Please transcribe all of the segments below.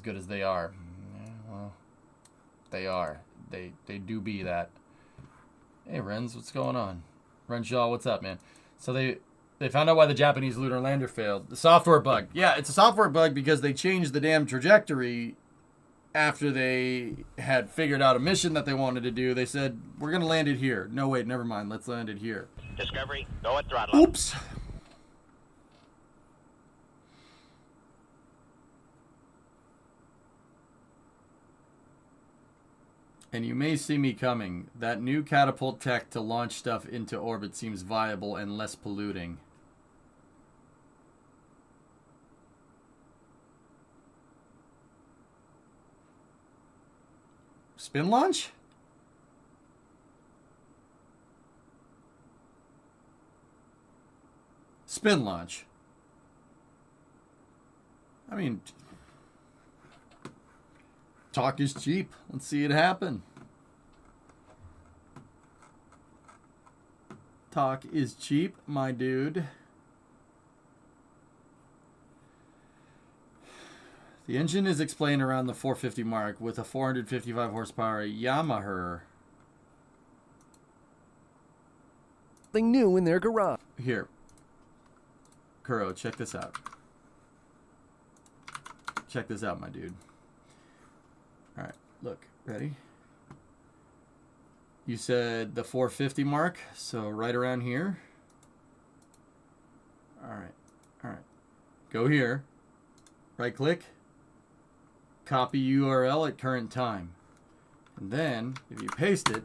as good as they are. Yeah, well, they are. They do be that. Hey, Renz, what's going on? Renshaw, what's up, man? So they found out why the Japanese lunar lander failed. The software bug. Yeah, it's a software bug because they changed the damn trajectory after they had figured out a mission that they wanted to do. They said, we're going to land it here. No, wait, never mind. Let's land it here. Discovery, go at throttle up. Oops. And you may see me coming. That new catapult tech to launch stuff into orbit seems viable and less polluting. Spin launch? Spin launch. I mean, talk is cheap. Let's see it happen. Talk is cheap, my dude. The engine is explained around the 450 mark with a 455 horsepower Yamaha. Something new in their garage. Here. Kuro, check this out. Check this out, my dude. Alright, look. Ready? You said the 450 mark, so right around here. Alright. Alright. Go here. Right click. Copy URL at current time. And then, if you paste it.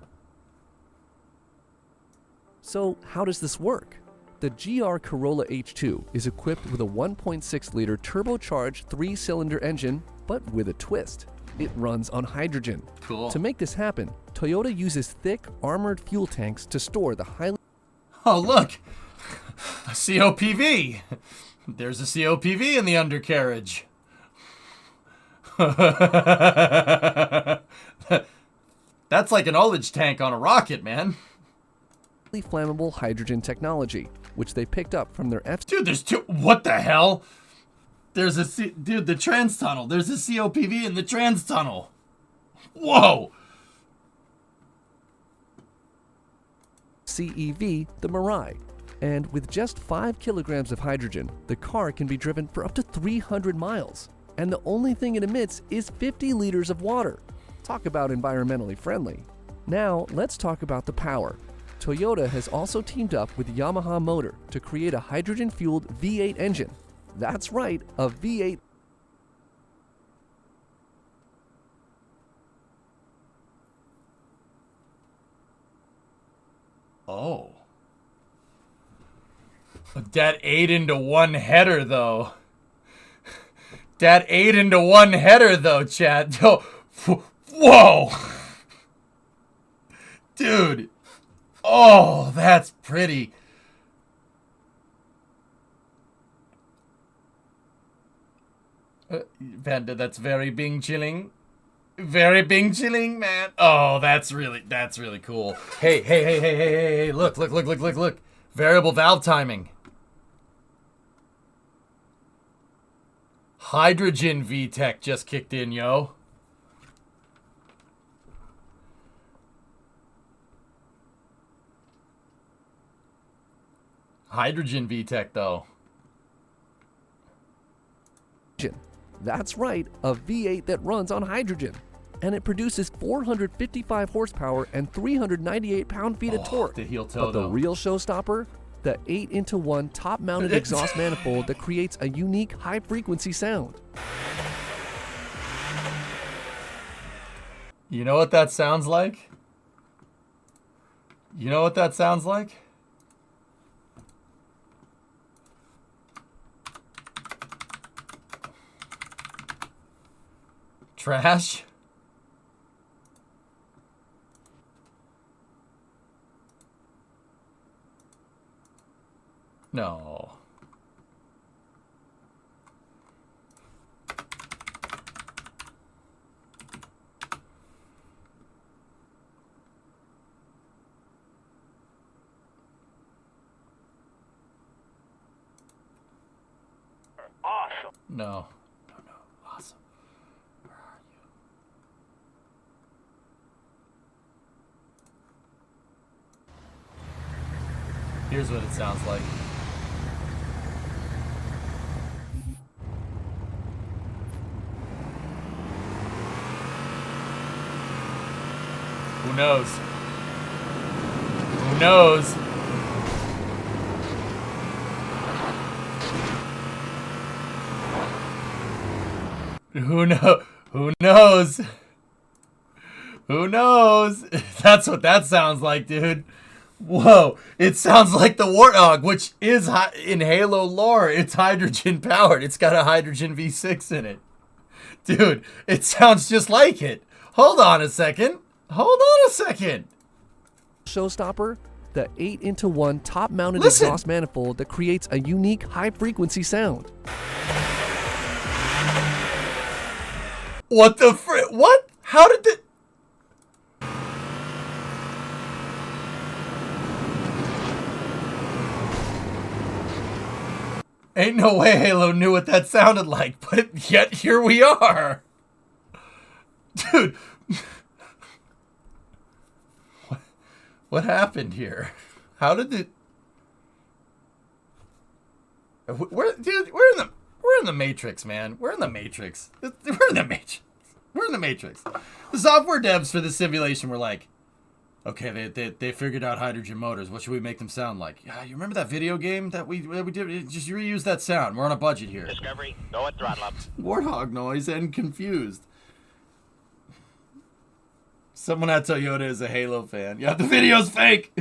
So, how does this work? The GR Corolla H2 is equipped with a 1.6-liter turbocharged 3-cylinder engine, but with a twist. It runs on hydrogen. Cool. To make this happen, Toyota uses thick, armored fuel tanks to store the highly... Oh, look! A COPV! There's a COPV in the undercarriage. That's like an ullage tank on a rocket, man. flammable hydrogen technology, which they picked up from their F... Dude, there's two... What the hell? There's a... Dude, the trans tunnel. There's a COPV in the trans tunnel. Whoa! CEV, the Mirai. And with just 5 kilograms of hydrogen, the car can be driven for up to 300 miles. And the only thing it emits is 50 liters of water. Talk about environmentally friendly. Now, let's talk about the power. Toyota has also teamed up with Yamaha Motor to create a hydrogen-fueled V8 engine. That's right, a V8. Oh. That ate into one header, though. That ate into one header, though, chat. Whoa! Dude. Oh, that's pretty. Panda, that's very Bing chilling. Very Bing chilling, man. Oh, that's really cool. Hey, look. Variable valve timing. Hydrogen VTEC just kicked in, yo. Hydrogen VTEC, though. That's right, a V8 that runs on hydrogen. And it produces 455 horsepower and 398 pound-feet of torque. The heel toe, but the though. real showstopper? The 8-into-1 top-mounted exhaust manifold that creates a unique high-frequency sound. You know what that sounds like? You know what that sounds like? Trash? No. Awesome. No. Awesome. Here's what it sounds like. Who knows? Who knows? Who knows? Who knows? That's what that sounds like, dude. Whoa, it sounds like the Warthog, which is in Halo lore. It's hydrogen powered. It's got a hydrogen V6 in it. Dude, it sounds just like it. Hold on a second. Hold on a second. Showstopper, the 8-into-1 top-mounted Listen. exhaust manifold that creates a unique high-frequency sound. What the frick? What? How did the... Ain't no way Halo knew what that sounded like, but yet here we are. Dude. What happened here? How did it... Dude, we're in the Matrix, man. We're in the Matrix. We're in the Matrix. We're in the Matrix. The software devs for this simulation were like, okay, they figured out hydrogen motors. What should we make them sound like? Yeah, you remember that video game that we did? Just reuse that sound. We're on a budget here. Discovery, go at throttle up. Warthog noise and confused. Someone at Toyota is a Halo fan. Yeah, the video's fake.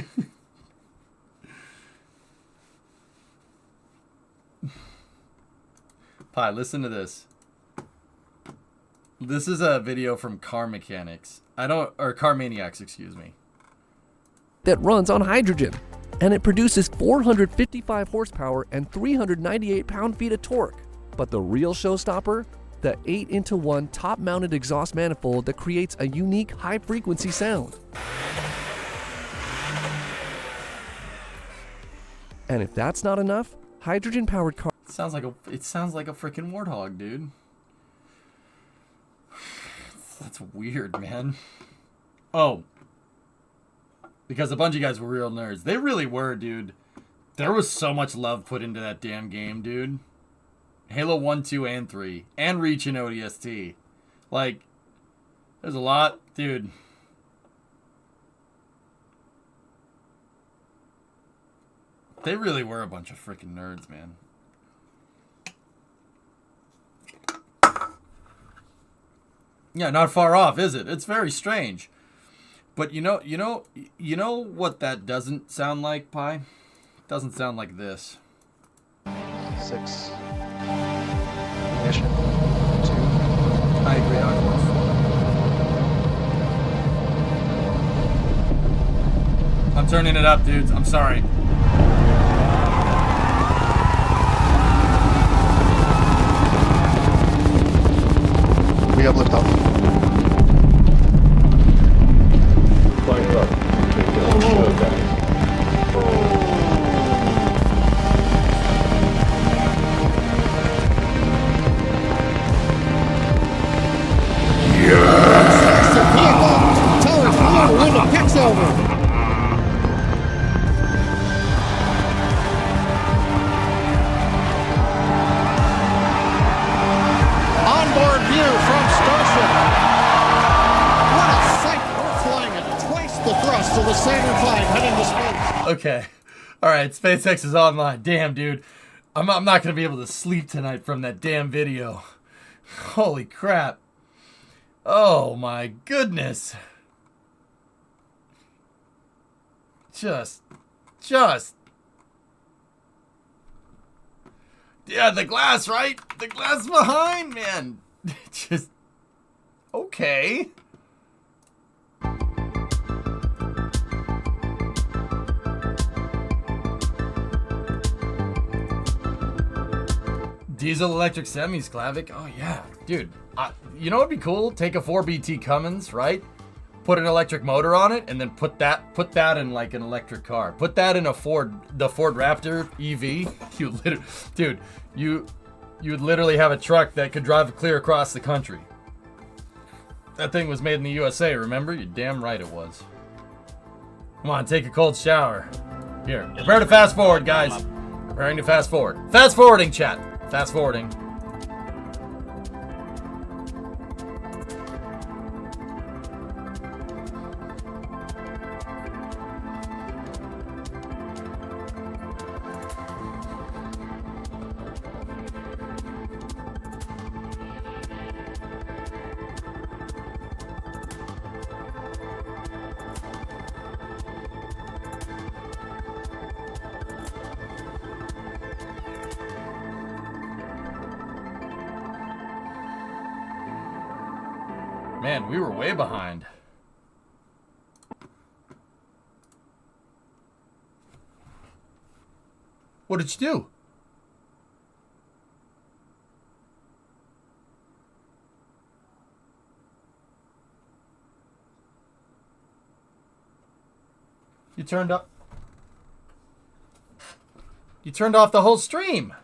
Pi, listen to this. This is a video from Car Mechanics. Car Maniacs, excuse me. That runs on hydrogen, and it produces 455 horsepower and 398 pound-feet of torque. But the real showstopper? The 8-into-1 top-mounted exhaust manifold that creates a unique high-frequency sound. And if that's not enough, hydrogen-powered cars... It sounds like a freaking Warthog, dude. That's weird, man. Oh. Because a bunch of guys were real nerds. They really were, dude. There was so much love put into that damn game, dude. Halo 1, 2, and 3. And Reach and ODST. Like, there's a lot. Dude. They really were a bunch of freaking nerds, man. Yeah, not far off, is it? It's very strange. But you know what that doesn't sound like, Pi? It doesn't sound like this. 6. Ignition. 2. I agree on this. I'm turning it up, dudes. I'm sorry. We got liftoff. Flying up. Onboard view from Starship. What a sight! We're flying at twice the thrust of the Saturn V heading to space. Okay. All right. SpaceX is online. Damn, dude. I'm not going to be able to sleep tonight from that damn video. Holy crap. Oh, my goodness. Just. Yeah, the glass, right? The glass behind, man. Just. Okay. Diesel electric semis, Klavic. Oh, yeah. Dude, you know what'd be cool? Take a 4BT Cummins, right? Put an electric motor on it, and then put that in like an electric car. Put that in the Ford Raptor EV. You would literally have a truck that could drive clear across the country. That thing was made in the USA, remember? You're damn right it was. Come on, take a cold shower. Here, prepare to fast forward, guys. Preparing to fast forward. Fast forwarding, chat. Fast forwarding. Man, we were way behind. What did you do? You turned off the whole stream.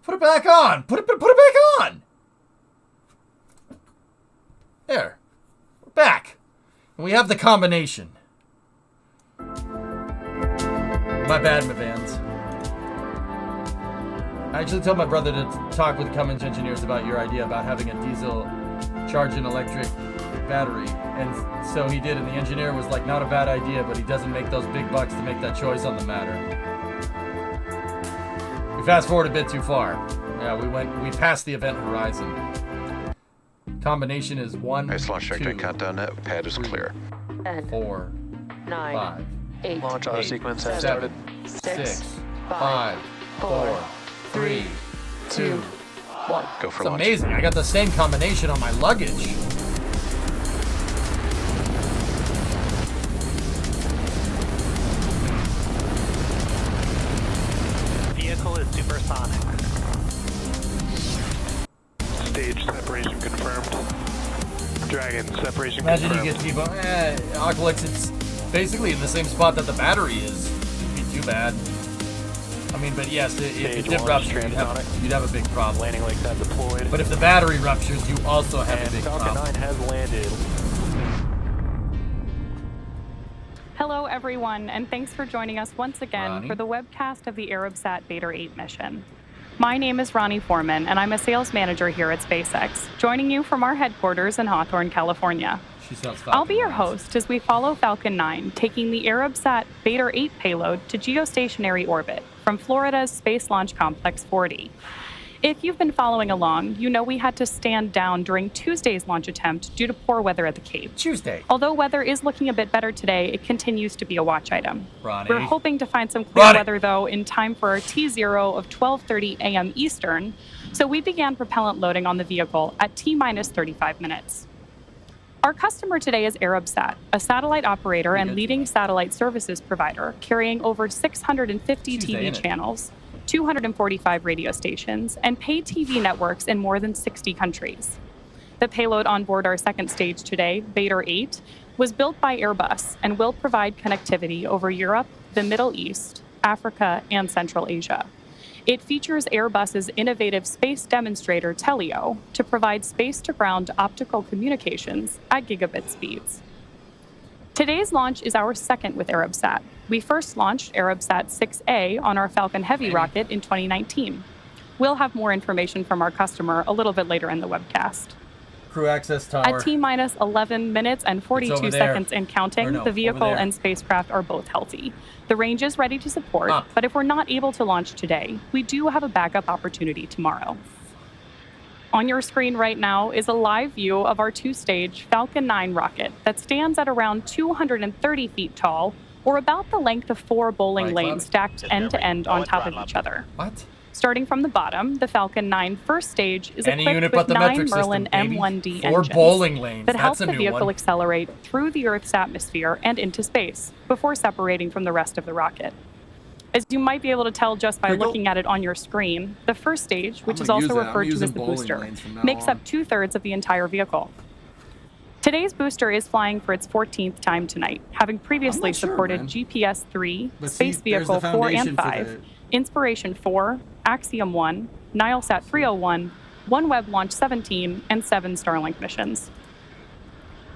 Put it back on. Put it back on. There. We're back. And we have the combination. My bad, Mavans. I actually told my brother to talk with Cummins engineers about your idea about having a diesel charge an electric battery. And so he did, and the engineer was like, not a bad idea, but he doesn't make those big bucks to make that choice on the matter. We fast forward a bit too far. Yeah, we passed the event horizon. Combination is 1, Nice launch 2, trajectory countdown. Net pad is 3, clear. 4, 9, 5, 8, Launch auto sequence has 7, started. 6, 5, 4, 3, 2, 1. Go for It's launch. amazing. I got the same combination on my luggage. Vehicle is supersonic. Stage separation confirmed. Dragon separation Imagine confirmed. you get T-bone. Oculix, it's basically in the same spot that the battery is. It'd be too bad. I mean, but yes, if it Stage did one, rupture, transonic. you'd have a big problem. Landing legs have deployed. But if the battery ruptures, you also have and a big Falcon problem. 9 has landed. Hello, everyone, and thanks for joining us once again Ronnie. for the webcast of the Arabsat BADR-8 mission. My name is Ronnie Foreman, and I'm a sales manager here at SpaceX, joining you from our headquarters in Hawthorne, California. She sells I'll be your Falcon host as we follow Falcon 9, taking the Arabsat BADR-8 payload to geostationary orbit from Florida's Space Launch Complex 40. If you've been following along, you know we had to stand down during Tuesday's launch attempt due to poor weather at the Cape. Tuesday. Although weather is looking a bit better today, it continues to be a watch item. Ronnie. We're hoping to find some clear Ronnie. weather, though, in time for our T0 of 12:30 a.m. Eastern, so we began propellant loading on the vehicle at T-minus 35 minutes. Our customer today is Arabsat, a satellite operator and leading satellite services provider carrying over 650 Tuesday, TV innit? channels, 245 radio stations, and paid TV networks in more than 60 countries. The payload on board our second stage today, BADR-8, was built by Airbus and will provide connectivity over Europe, the Middle East, Africa, and Central Asia. It features Airbus's innovative space demonstrator Telio to provide space-to-ground optical communications at gigabit speeds. Today's launch is our second with Arabsat. We first launched Arabsat-6A on our Falcon Heavy rocket in 2019. We'll have more information from our customer a little bit later in the webcast. Crew access tower. At T-minus 11 minutes and It's 42 over there. seconds and counting, Or no, the over vehicle there. and spacecraft are both healthy. The range is ready to support, Up. but if we're not able to launch today, we do have a backup opportunity tomorrow. On your screen right now is a live view of our two-stage Falcon 9 rocket that stands at around 230 feet tall, or about the length of 4 bowling Right, lanes stacked end-to-end on top of each other. What? Starting from the bottom, the Falcon 9 first stage is Any equipped unit with but the 9 metric system, Merlin baby. M1D 4 engines bowling lanes. that help That's a the new vehicle one. accelerate through the Earth's atmosphere and into space before separating from the rest of the rocket. As you might be able to tell just by Crinkle. looking at it on your screen, the first stage, which I'm is gonna also use it. I'm referred to using as the bowling booster, lanes from now makes on. up 2/3 of the entire vehicle. Today's booster is flying for its 14th time tonight, having previously not sure, supported man. GPS-3, But Space see, there's Vehicle the 4 and foundation for 5, the- Inspiration 4, Axiom 1, Nilesat 301, OneWeb Launch 17, and 7 Starlink missions.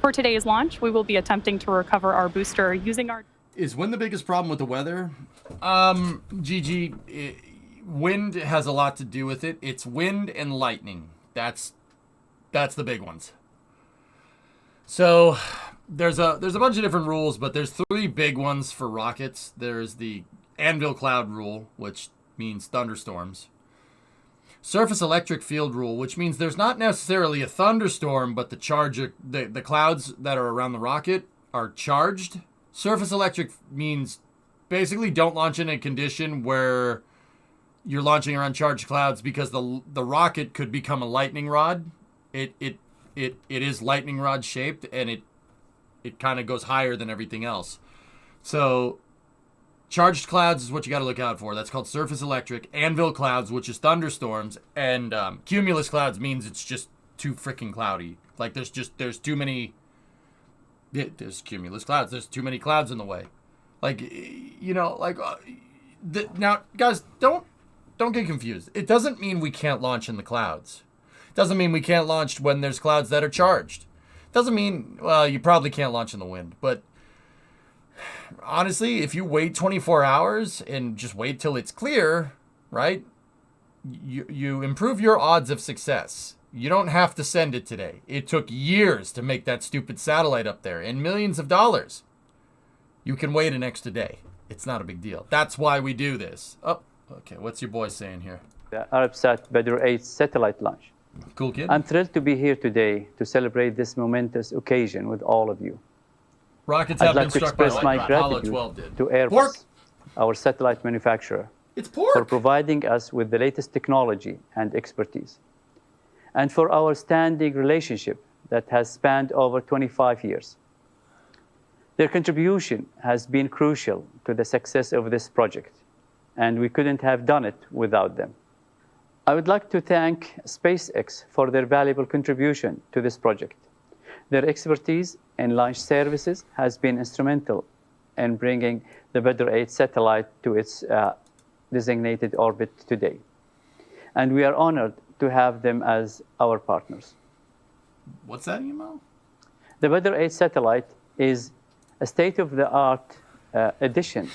For today's launch, we will be attempting to recover our booster using our... Is wind the biggest problem with the weather? GG, wind has a lot to do with it. It's wind and lightning. That's the big ones. So there's a bunch of different rules, but there's 3 big ones for rockets. There's the anvil cloud rule, which means thunderstorms. Surface electric field rule, which means there's not necessarily a thunderstorm, but the clouds that are around the rocket are charged. Surface electric means basically don't launch in a condition where you're launching around charged clouds, because the rocket could become a lightning rod. It is lightning rod shaped, and it kind of goes higher than everything else. So charged clouds is what you got to look out for. That's called surface electric. Anvil clouds, which is thunderstorms, and cumulus clouds means it's just too freaking cloudy. Like there's too many. There's cumulus clouds. There's too many clouds in the way. Like, you know, like now, guys, don't get confused. It doesn't mean we can't launch in the clouds. It doesn't mean we can't launch when there's clouds that are charged. It doesn't mean, well, you probably can't launch in the wind, but honestly, if you wait 24 hours and just wait till it's clear, right, you improve your odds of success. You don't have to send it today. It took years to make that stupid satellite up there and millions of dollars. You can wait an extra day. It's not a big deal. That's why we do this. Oh, okay. What's your boy saying here? The Arabsat BADR-8 satellite launch. Cool kid. I'm thrilled to be here today to celebrate this momentous occasion with all of you. Rockets I'd have like been to struck by express my lightning. Apollo gratitude 12 did. to Airbus, Pork. our satellite manufacturer, It's pork. for providing us with the latest technology and expertise, and for our standing relationship that has spanned over 25 years. Their contribution has been crucial to the success of this project, and we couldn't have done it without them. I would like to thank SpaceX for their valuable contribution to this project. Their expertise in launch services has been instrumental in bringing the BADR-8 satellite to its designated orbit today. And we are honored to have them as our partners. What's that email? The BADR-8 satellite is a state-of-the-art addition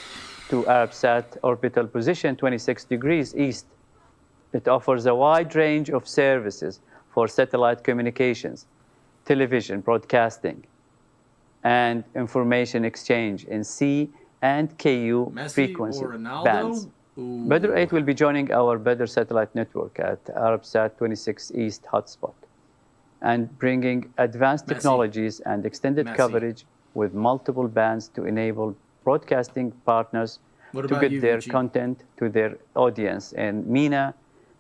to Arabsat orbital position 26 degrees east. It offers a wide range of services for satellite communications, television broadcasting, and information exchange in C and KU Messi frequency or Ronaldo? bands. Ooh. BADR-8 will be joining our BADR satellite network at Arabsat 26 East hotspot and bringing advanced Messi. technologies and extended Messi. coverage with multiple bands to enable broadcasting partners What to about get you, their Richie? content to their audience in MENA,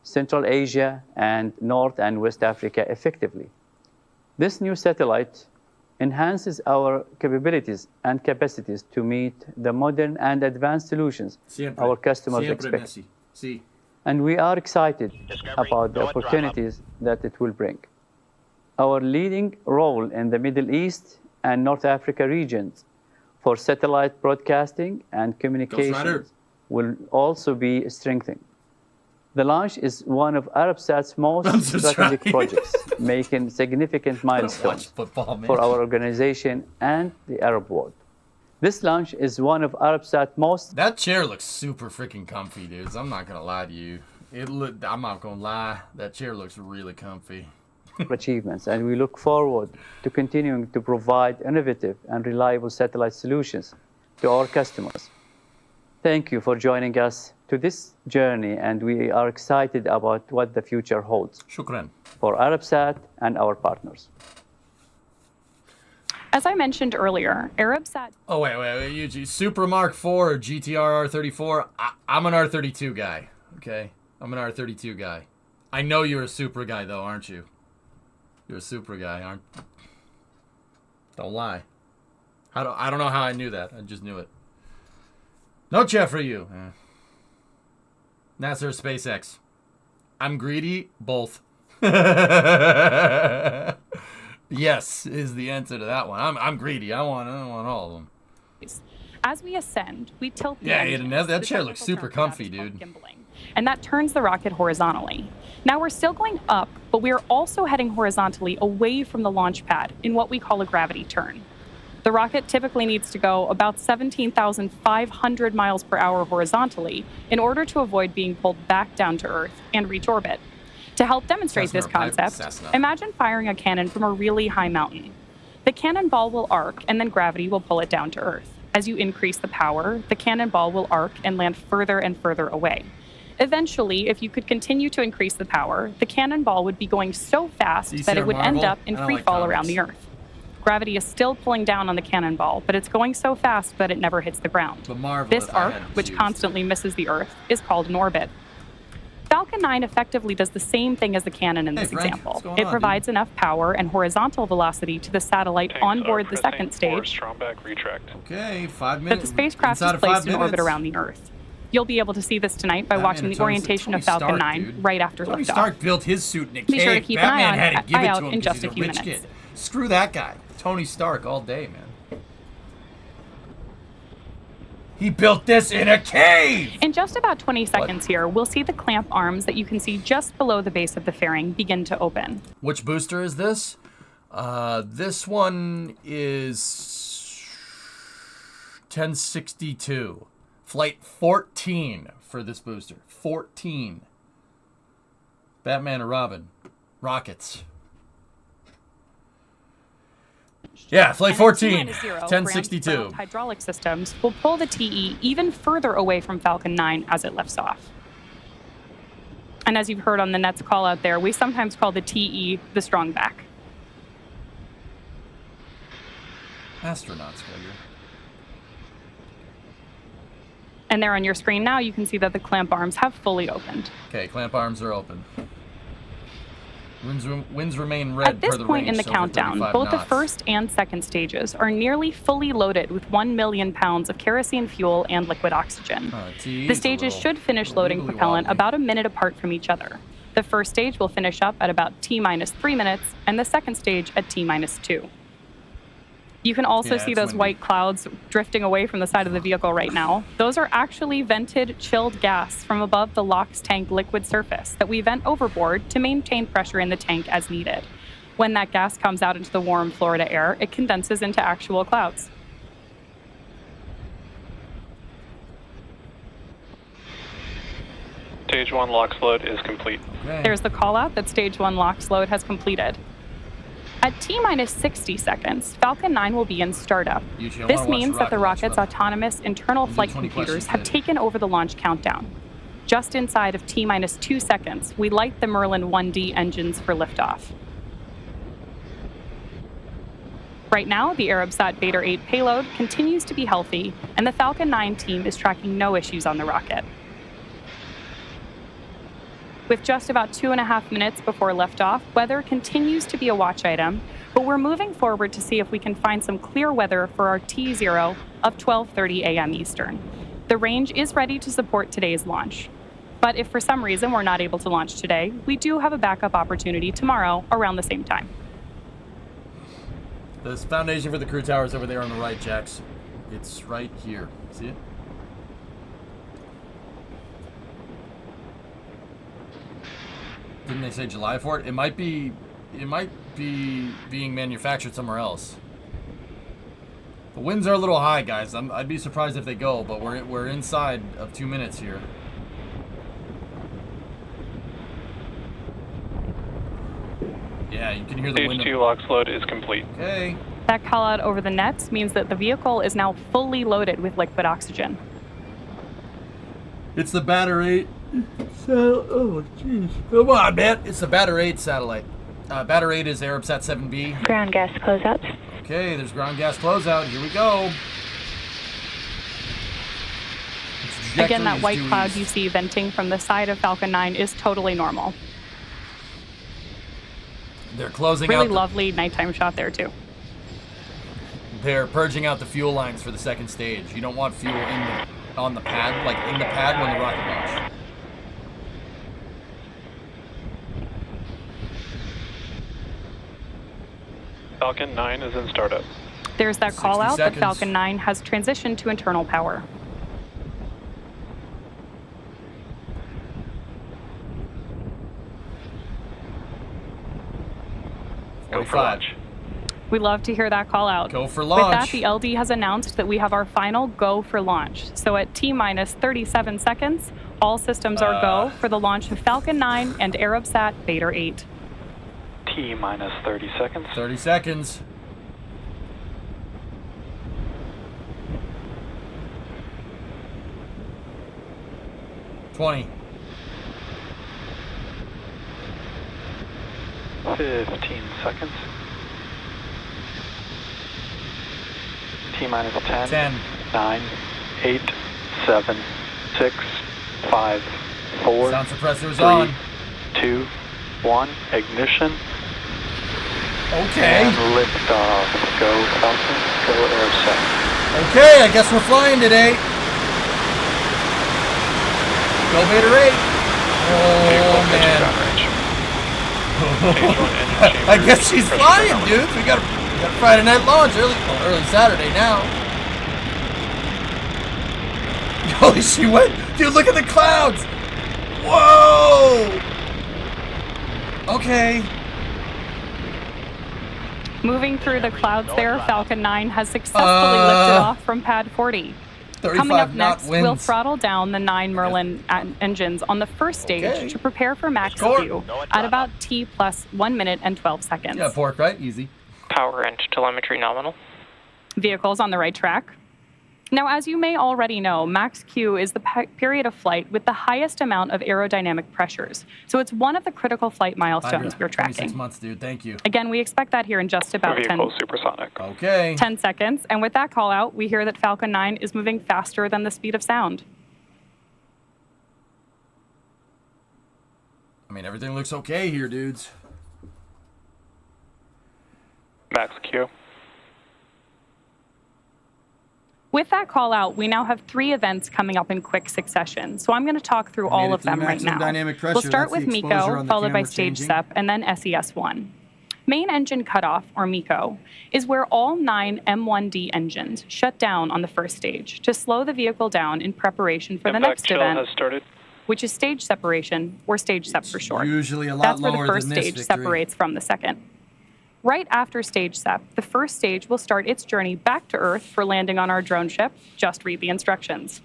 Central Asia, and North and West Africa effectively. This new satellite enhances our capabilities and capacities to meet the modern and advanced solutions Siempre. our customers Siempre expect. Messi. Sí. And we are excited about the opportunities that it will bring. Our leading role in the Middle East and North Africa regions for satellite broadcasting and communications will also be strengthened. The launch is one of Arabsat's most strategic projects, making significant milestones football, man. for our organization and the Arab world. This launch is one of Arabsat's most That chair looks super freaking comfy, dudes. I'm not gonna lie to you. I'm not gonna lie. That chair looks really comfy. achievements, and we look forward to continuing to provide innovative and reliable satellite solutions to our customers. Thank you for joining us to this journey, and we are excited about what the future holds Shukran. for Arabsat and our partners. As I mentioned earlier, Arabsat Oh, wait, Yuji. Super Mark IV or GTR R34? I'm an R32 guy, okay? I'm an R32 guy. I know you're a Super guy, though, aren't you? You're a Super guy, aren't you? Don't lie. I don't know how I knew that. I just knew it. No chat for you. NASA or SpaceX? I'm greedy. Both. Yes is the answer to that one. I'm greedy. I want all of them. As we ascend, we tilt the Yeah, engines. that The chair looks technical super term for that comfy, is called dude. Gimbaling, and that turns the rocket horizontally. Now we're still going up, but we are also heading horizontally away from the launch pad in what we call a gravity turn. The rocket typically needs to go about 17,500 miles per hour horizontally in order to avoid being pulled back down to Earth and reach orbit. To help demonstrate this concept, imagine firing a cannon from a really high mountain. The cannonball will arc, and then gravity will pull it down to Earth. As you increase the power, the cannonball will arc and land further and further away. Eventually, if you could continue to increase the power, the cannonball would be going so fast that it would end up in free fall around the Earth. Gravity is still pulling down on the cannonball, but it's going so fast that it never hits the ground. This arc, which constantly misses the Earth, is called an orbit. Falcon 9 effectively does the same thing as the cannon in this example. It provides enough power and horizontal velocity to the satellite on board the second stage Okay, 5 minutes. that the spacecraft is placed in orbit around the Earth. You'll be able to see this tonight by watching the orientation of Falcon 9 right after Tony liftoff. Stark built his suit in a cave. Be sure to keep an eye Batman on had to give it out to him in 'cause just he's a few rich minutes. kid. Screw that guy. Tony Stark all day, man. He built this in a cave! In just about 20 seconds here, we'll see the clamp arms that you can see just below the base of the fairing begin to open. Which booster is this? This one is 1062. Flight 14 for this booster. 14. Batman and Robin. Rockets. Yeah, flight 14. 1062. Hydraulic systems will pull the TE even further away from Falcon 9 as it lifts off. And as you've heard on the Nets call out there, we sometimes call the TE the strong back. Astronauts, figure. And there on your screen now, you can see that the clamp arms have fully opened. Okay, clamp arms are open. Winds remain red. At this point in the countdown, both the first and second stages are nearly fully loaded with 1 million pounds of kerosene fuel and liquid oxygen. The stages should finish loading propellant about a minute apart from each other. The first stage will finish up at about T-minus 3 minutes, and the second stage at T-minus 2. You can also see those white clouds drifting away from the side of the vehicle right now. Those are actually vented, chilled gas from above the LOX tank liquid surface that we vent overboard to maintain pressure in the tank as needed. When that gas comes out into the warm Florida air, it condenses into actual clouds. Stage 1 LOX load is complete. There's the call out that Stage 1 LOX load has completed. At T-minus 60 seconds, Falcon 9 will be in startup. This means that the rocket's autonomous internal flight computers have taken over the launch countdown. Just inside of T-minus 2 seconds, we light the Merlin 1D engines for liftoff. Right now, the Arabsat BADR-8 payload continues to be healthy, and the Falcon 9 team is tracking no issues on the rocket. With just about 2.5 minutes before liftoff, weather continues to be a watch item, but we're moving forward to see if we can find some clear weather for our T0 of 12:30 a.m. Eastern. The range is ready to support today's launch. But if for some reason we're not able to launch today, we do have a backup opportunity tomorrow around the same time. This foundation for the crew tower is over there on the right, Jax. It's right here. See it? Didn't they say July for it? It might be being manufactured somewhere else. The winds are a little high, guys. I'd be surprised if they go, but we're inside of 2 minutes here. Yeah, you can hear the wind. Stage 2 LOX load is complete. Okay. That call out over the nets means that the vehicle is now fully loaded with liquid oxygen. It's the BADR-8. Oh, jeez. Come on, man. It's the BADR-8 satellite. BADR-8 is Arabsat-7B. Ground gas closeouts. Okay, there's ground gas closeout. Here we go. Again, that white cloud you see venting from the side of Falcon 9 is totally normal. They're closing really out. Really lovely nighttime shot there, too. They're purging out the fuel lines for the second stage. You don't want fuel on the pad, like in the pad when the rocket launches. Falcon 9 is in startup. There's that call out that Falcon 9 has transitioned to internal power. Go for launch. We love to hear that call out. Go for With launch. that, the LD has announced that we have our final go for launch. So at T-minus 37 seconds, all systems are go for the launch of Falcon 9 and Arabsat BADR-8. T minus 30 seconds. 30 seconds. $20. 15 seconds. T minus 10. 10. 9, 8, 7, 6, 5, 4, Sound suppressor is 3, on. 2, 1. Ignition. Okay. And liftoff. Go Falcon. Go Arabsat. Okay, I guess we're flying today. Go BADR-8. Oh, man. I guess she's flying, dude. We got Friday night launch, early Saturday now. Holy, she went. Dude, look at the clouds. Whoa. Okay. Moving through the clouds there, Falcon 9 has successfully lifted off from pad 40. Coming up next, we'll throttle down the 9 Merlin engines on the first stage to prepare for max Q at about T plus 1 minute and 12 seconds. Yeah, pork, right? Easy. Power and telemetry nominal. Vehicles on the right track. Now, as you may already know, max Q is the period of flight with the highest amount of aerodynamic pressures. So it's one of the critical flight milestones we're 26 tracking. months, dude. Thank you. Again, we expect that here in just about 10 Vehicle supersonic. Okay. 10 seconds. And with that call out, we hear that Falcon 9 is moving faster than the speed of sound. I mean, everything looks okay here, dudes. Max Q. With that call out, we now have 3 events coming up in quick succession. So I'm going to talk through all of them right now. We'll start with MECO, followed by stage SEP, and then SES-1. Main engine cutoff, or MECO, is where all 9 M1D engines shut down on the first stage to slow the vehicle down in preparation for the next event, has started. which is stage separation, or stage SEP for short. Usually a lot That's where lower the first than this stage victory. separates from the second. Right after stage SEP, the first stage will start its journey back to Earth for landing on our drone ship. Just read the instructions.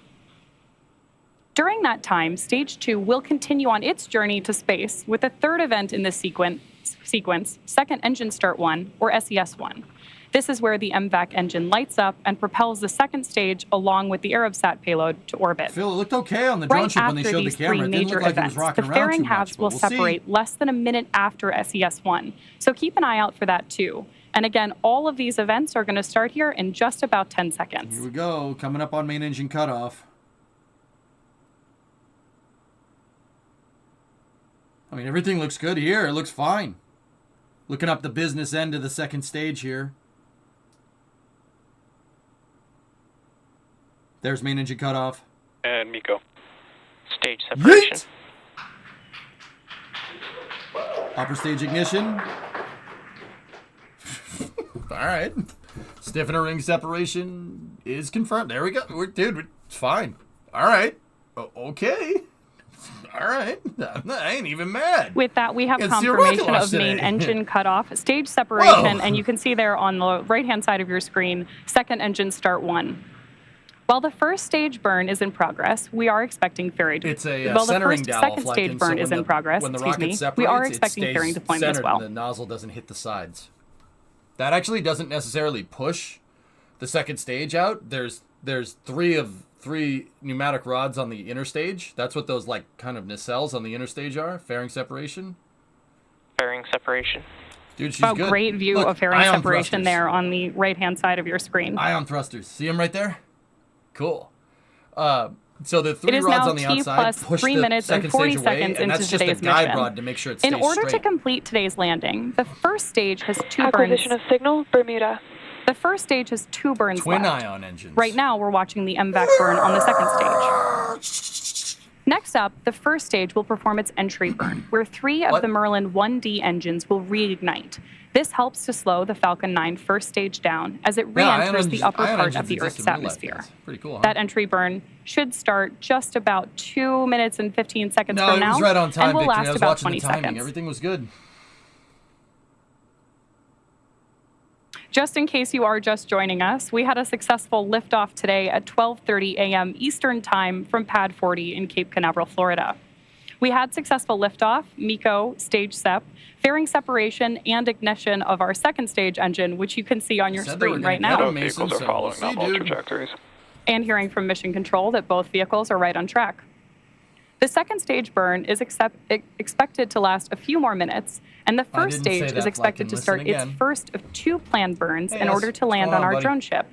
During that time, stage 2 will continue on its journey to space with a third event in this sequence, second engine start 1, or SES-1. This is where the MVAC engine lights up and propels the second stage along with the Arabsat payload to orbit. Phil, it looked okay on the drone Right ship when they after showed the these camera. 3 It didn't major look like it was events, the rocking around fairing too much, halves but will we'll see. separate less than a minute after SES-1. So keep an eye out for that too. And again, all of these events are going to start here in just about 10 seconds. Here we go, coming up on main engine cutoff. I mean, everything looks good here. It looks fine. Looking up the business end of the second stage here. There's main engine cutoff. And MECO. Stage separation. Yeet! Upper stage ignition. All right. Stiffener ring separation is confirmed. There we go. Dude, it's fine. All right. Okay. All right. I ain't even mad. With that, we have It's your rocket confirmation launch of main today. engine cutoff, stage separation, Whoa. and you can see there on the right-hand side of your screen, second engine start 1. While the first stage burn is in progress, we are expecting fairing. It's a While the centering first, dowel second flight, stage and burn so is when in progress. When the Excuse rocket me. separates, We are it expecting stays fairing deployment as centered well. and the nozzle doesn't hit the sides. That actually doesn't necessarily push the second stage out. There's 3 pneumatic rods on the inner stage. That's what those like kind of nacelles on the inner stage are. Fairing separation. Fairing separation. Dude, she's Wow, good. great view Look, of fairing ion separation thrusters. there on the right-hand side of your screen. Ion thrusters. See them right there? Cool. So the 3 It is rods now on the T outside plus push 3 the minutes and second 40 stage away, seconds and into that's just a today's guide mission. rod to make sure it stays In order to straight. complete today's landing, the first stage has 2 burns. Acquisition of signal, Bermuda. The first stage has 2 burns Twin left. ion engines. Right now, we're watching the MVAC burn on the second stage. Next up, the first stage will perform its entry burn, where 3 of What? the Merlin 1D engines will reignite. This helps to slow the Falcon 9 first stage down as it re-enters the upper part of the Earth's atmosphere. Pretty cool, huh? That entry burn should start just about 2 minutes and 15 seconds No, from it now, was right on time, and will Victory. last I was about watching 20 the timing. seconds. Everything was good. Just in case you are just joining us, we had a successful liftoff today at 12:30 a.m. Eastern Time from Pad 40 in Cape Canaveral, Florida. We had successful liftoff, MECO, stage SEP, fairing separation, and ignition of our second stage engine, which you can see on your screen right now. Both vehicles are following nominal trajectories. And hearing from Mission Control that both vehicles are right on track. The second stage burn is expected to last a few more minutes, and the first stage is expected to start its first of 2 planned burns in order to land on our drone ship.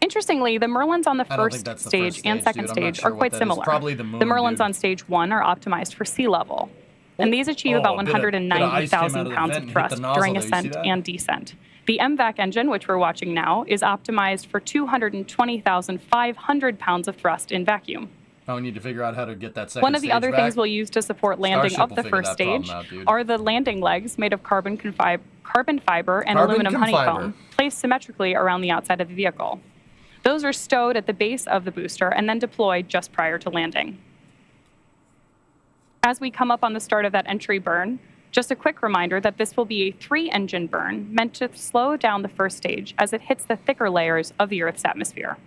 Interestingly, the Merlins on the first stage and second stage are quite similar. The Merlins on stage 1 are optimized for sea level, and these achieve about 190,000 pounds of thrust during ascent and descent. The MVAC engine, which we're watching now, is optimized for 220,500 pounds of thrust in vacuum. Now we need to figure out how to get that second stage One of the other back. things we'll use to support landing of the first stage are the landing legs made of carbon fiber and aluminum honeycomb, placed symmetrically around the outside of the vehicle. Those are stowed at the base of the booster and then deployed just prior to landing. As we come up on the start of that entry burn, just a quick reminder that this will be a 3-engine burn meant to slow down the first stage as it hits the thicker layers of the Earth's atmosphere.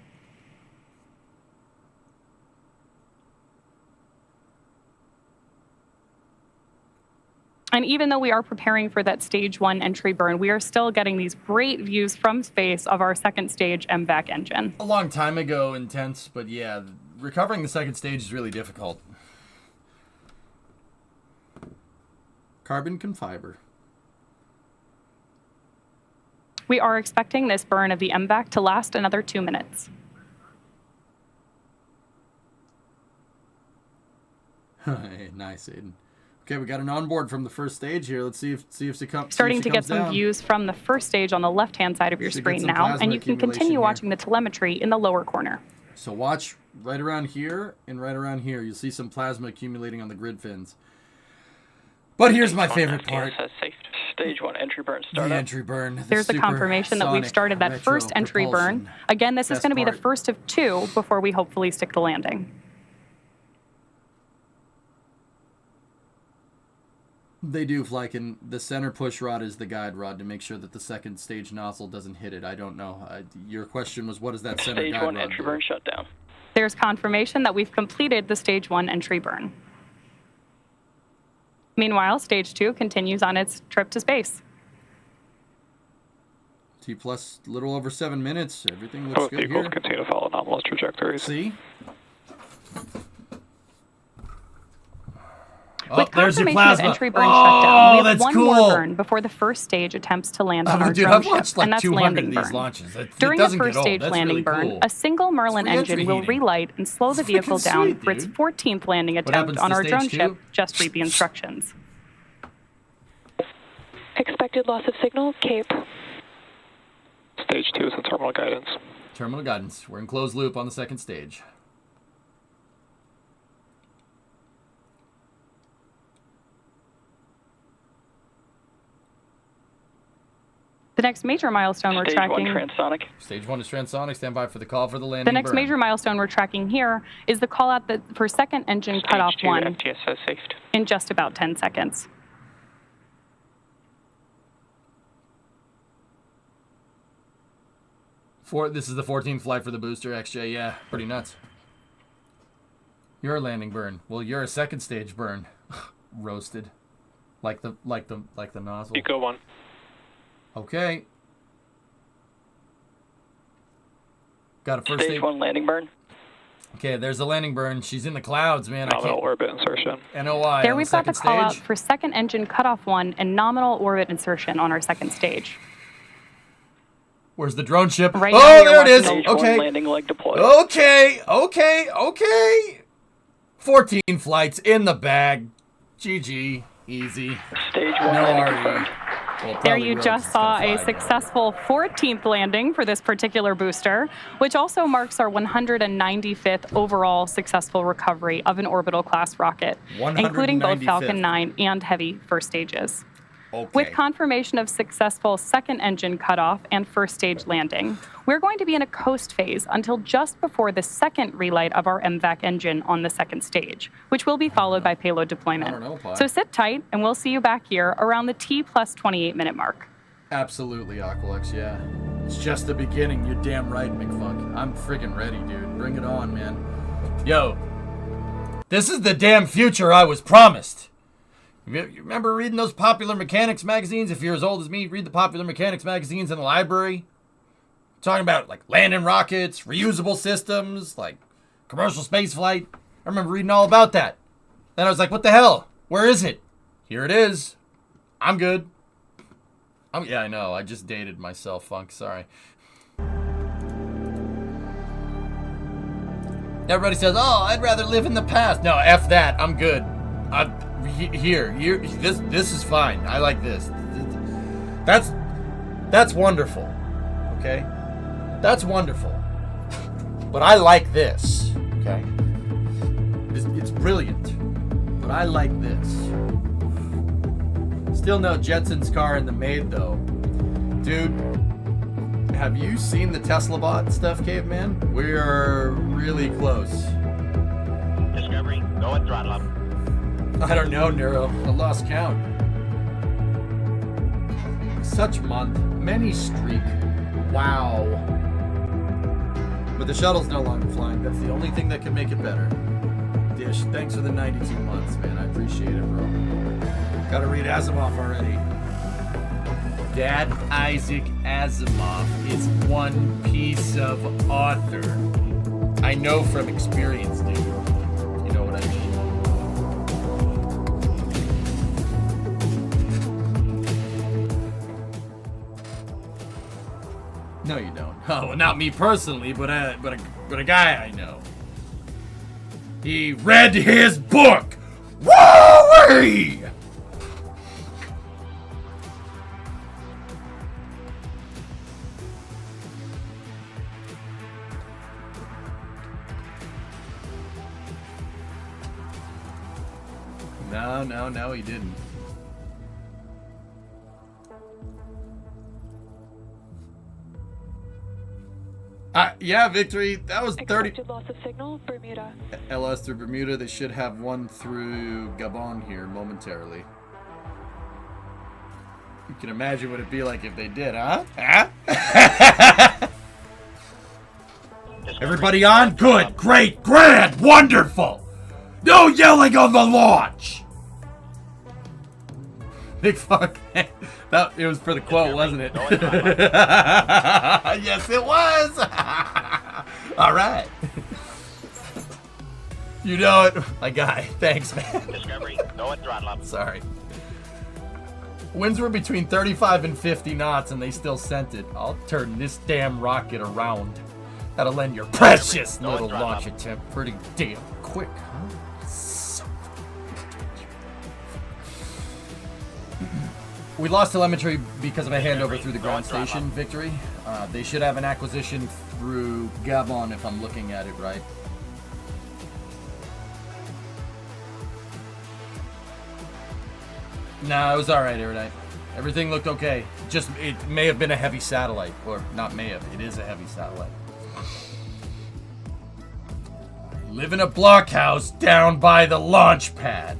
And even though we are preparing for that stage 1 entry burn, we are still getting these great views from space of our second stage MVAC engine. A long time ago, intense, but yeah, recovering the second stage is really difficult. Carbon fiber. We are expecting this burn of the MVAC to last another 2 minutes. Nice, Aiden. Okay, we got an onboard from the first stage here. Let's see if she comes. Starting to get some views from the first stage on the left-hand side of your screen now, and you can continue watching the telemetry in the lower corner. So watch right around here and right around here. You'll see some plasma accumulating on the grid fins. But here's my favorite part. Stage 1 entry burn startup. The entry burn. There's a confirmation that we've started that first entry burn. Again, this is going to be the first of 2 before we hopefully stick the landing. They do, Flykin. The center push rod is the guide rod to make sure that the second stage nozzle doesn't hit it. I don't know. Your question was, what is that center guide rod? Stage 1 entry burn shut down. There's confirmation that we've completed the stage 1 entry burn. Meanwhile, stage 2 continues on its trip to space. T plus a little over 7 minutes. Everything looks good here. Both vehicles continue to follow anomalous trajectories. See? With confirmation of entry burn shutdown, we have one more burn before the first stage attempts to land on our drone ship, and that's landing burn. During the first stage landing burn, a single Merlin engine will relight and slow the vehicle down for its 14th landing attempt on our drone ship. Just read the instructions. Expected loss of signal, Cape. Stage 2 is in terminal guidance. Terminal guidance. We're in closed loop on the second stage. The next major milestone we're tracking. Stage 1 transonic. Stage 1 is transonic. Stand by for the call for the landing. The next major milestone we're tracking here is the call out for second engine cutoff 1 FTSO safed. in just about 10 seconds. This is the 14th flight for the booster, XJ. Yeah, pretty nuts. You're a landing burn. Well, you're a second stage burn. Roasted, like the nozzle. Eco 1. Okay. Got a first stage 1 landing burn. Okay, there's the landing burn. She's in the clouds, man. Nominal orbit insertion. NOI. There we've got the call out for second engine cutoff 1 and nominal orbit insertion on our second stage. Where's the drone ship? Right oh, there it is. Stage okay. 1 landing leg deployed. Okay. 14 flights in the bag. GG. Easy. Stage 1 landing confirmed. There you just saw a successful 14th landing for this particular booster, which also marks our 195th overall successful recovery of an orbital class rocket, including both Falcon 9 and Heavy first stages. Okay. With confirmation of successful second engine cutoff and first stage landing, we're going to be in a coast phase until just before the second relight of our MVAC engine on the second stage, which will be followed by payload deployment. I don't know, Pi. So sit tight, and we'll see you back here around the T plus 28-minute mark. Absolutely, Aqualex, yeah. It's just the beginning. You're damn right, McFunk. I'm freaking ready, dude. Bring it on, man. Yo, this is the damn future I was promised. You remember reading those Popular Mechanics magazines? If you're as old as me, read the Popular Mechanics magazines in the library. Talking about, like, landing rockets, reusable systems, like, commercial space flight. I remember reading all about that. Then I was like, what the hell? Where is it? Here it is. I'm good. Yeah, I know. I just dated myself, Funk. Sorry. Everybody says, oh, I'd rather live in the past. No, F that. I'm good. This is fine. I like this. That's wonderful. Okay? That's wonderful. But I like this. Okay? It's brilliant. But I like this. Still no Jetson's car in the maid, though. Dude, have you seen the Tesla bot stuff, Caveman? We're really close. Discovery, go and throttle up. I don't know, Neuro. I lost count. Such month. Many streak. Wow. But the shuttle's no longer flying. That's the only thing that can make it better. Dish, thanks for the 92 months, man. I appreciate it, bro. Gotta read Asimov already. Dad Isaac Asimov is one piece of author. I know from experience, dude. You know what I mean? No, you don't. Oh, well, not me personally, but a guy I know. He read his book. Woo-wee! No, he didn't. Yeah, Victory. That was 30. Expected loss of signal, Bermuda. LS through Bermuda. They should have one through Gabon here momentarily. You can imagine what it'd be like if they did, huh? Everybody on? Good, great, grand, wonderful. No yelling on the launch. Big fuck. That it was for the quote, wasn't it? Yes, it was. All right. You know it, my guy. Thanks, man. Discovery, go and throttle up. Sorry. Winds were between 35 and 50 knots, and they still sent it. I'll turn this damn rocket around. That'll end your precious little launch attempt pretty damn quick, huh? We lost telemetry because of a handover through the ground station, Victory. They should have an acquisition through Gabon if I'm looking at it right. Nah, it was alright, Erudite. Everything looked okay. Just, it may have been a heavy satellite. Or, not may have, it is a heavy satellite. I live in a blockhouse down by the launch pad.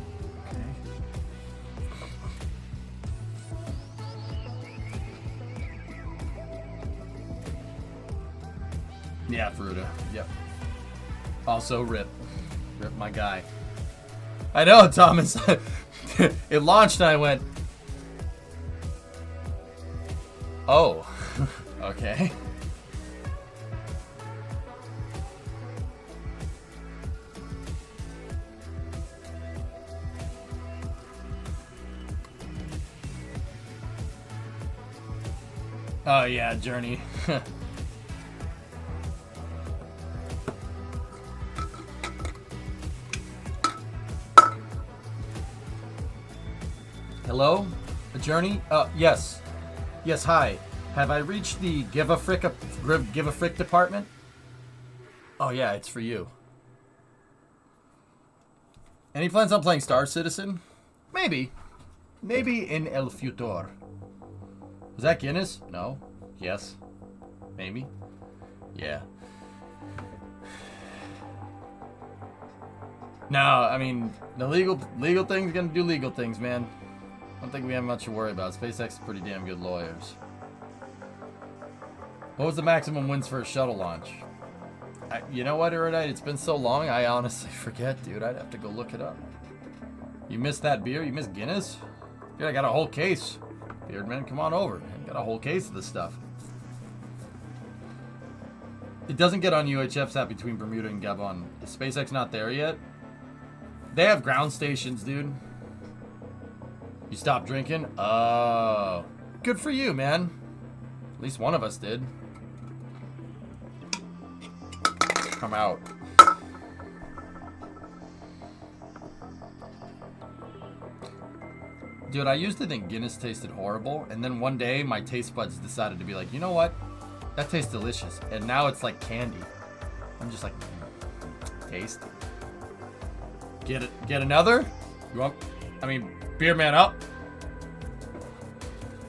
Yeah, Fruta. Yep. Also, Rip. Rip, my guy. I know, Thomas. It launched and I went, oh, okay. Oh, yeah, Journey. Hello? A Journey? Yes. Yes, hi. Have I reached the Give a Frick department? Oh, yeah, it's for you. Any plans on playing Star Citizen? Maybe. Maybe in el futuro. Was that Guinness? No. Yes. Maybe. Yeah. No, I mean, the legal thing's gonna do legal things, man. I don't think we have much to worry about. SpaceX is pretty damn good lawyers. What was the maximum wins for a shuttle launch? You know what, Erudite? It's been so long, I honestly forget, dude. I'd have to go look it up. You missed that beer? You missed Guinness? Dude, I got a whole case. Beardman, come on over. I got a whole case of this stuff. It doesn't get on UHF between Bermuda and Gabon. Is SpaceX not there yet? They have ground stations, dude. You stopped drinking? Oh. Good for you, man. At least one of us did. Come out. Dude, I used to think Guinness tasted horrible, and then one day my taste buds decided to be like, you know what? That tastes delicious. And now it's like candy. I'm just like, taste. Get it? Get another? You want? I mean, beer man up.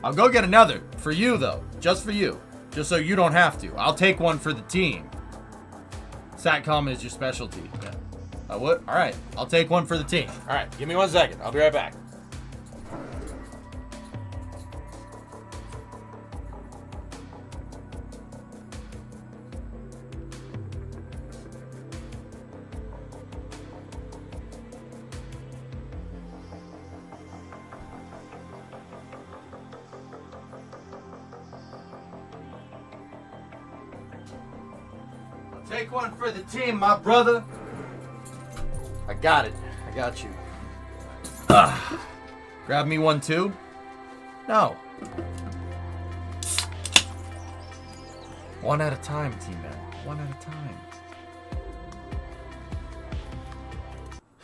I'll go get another for you though, just for you, just so you don't have to. I'll take one for the team. Satcom is your specialty. Yeah. What? All right. I'll take one for the team. All right. Give me 1 second. I'll be right back. Take one for the team, my brother. I got it. I got you. Grab me one too? No. One at a time, team man. One at a time.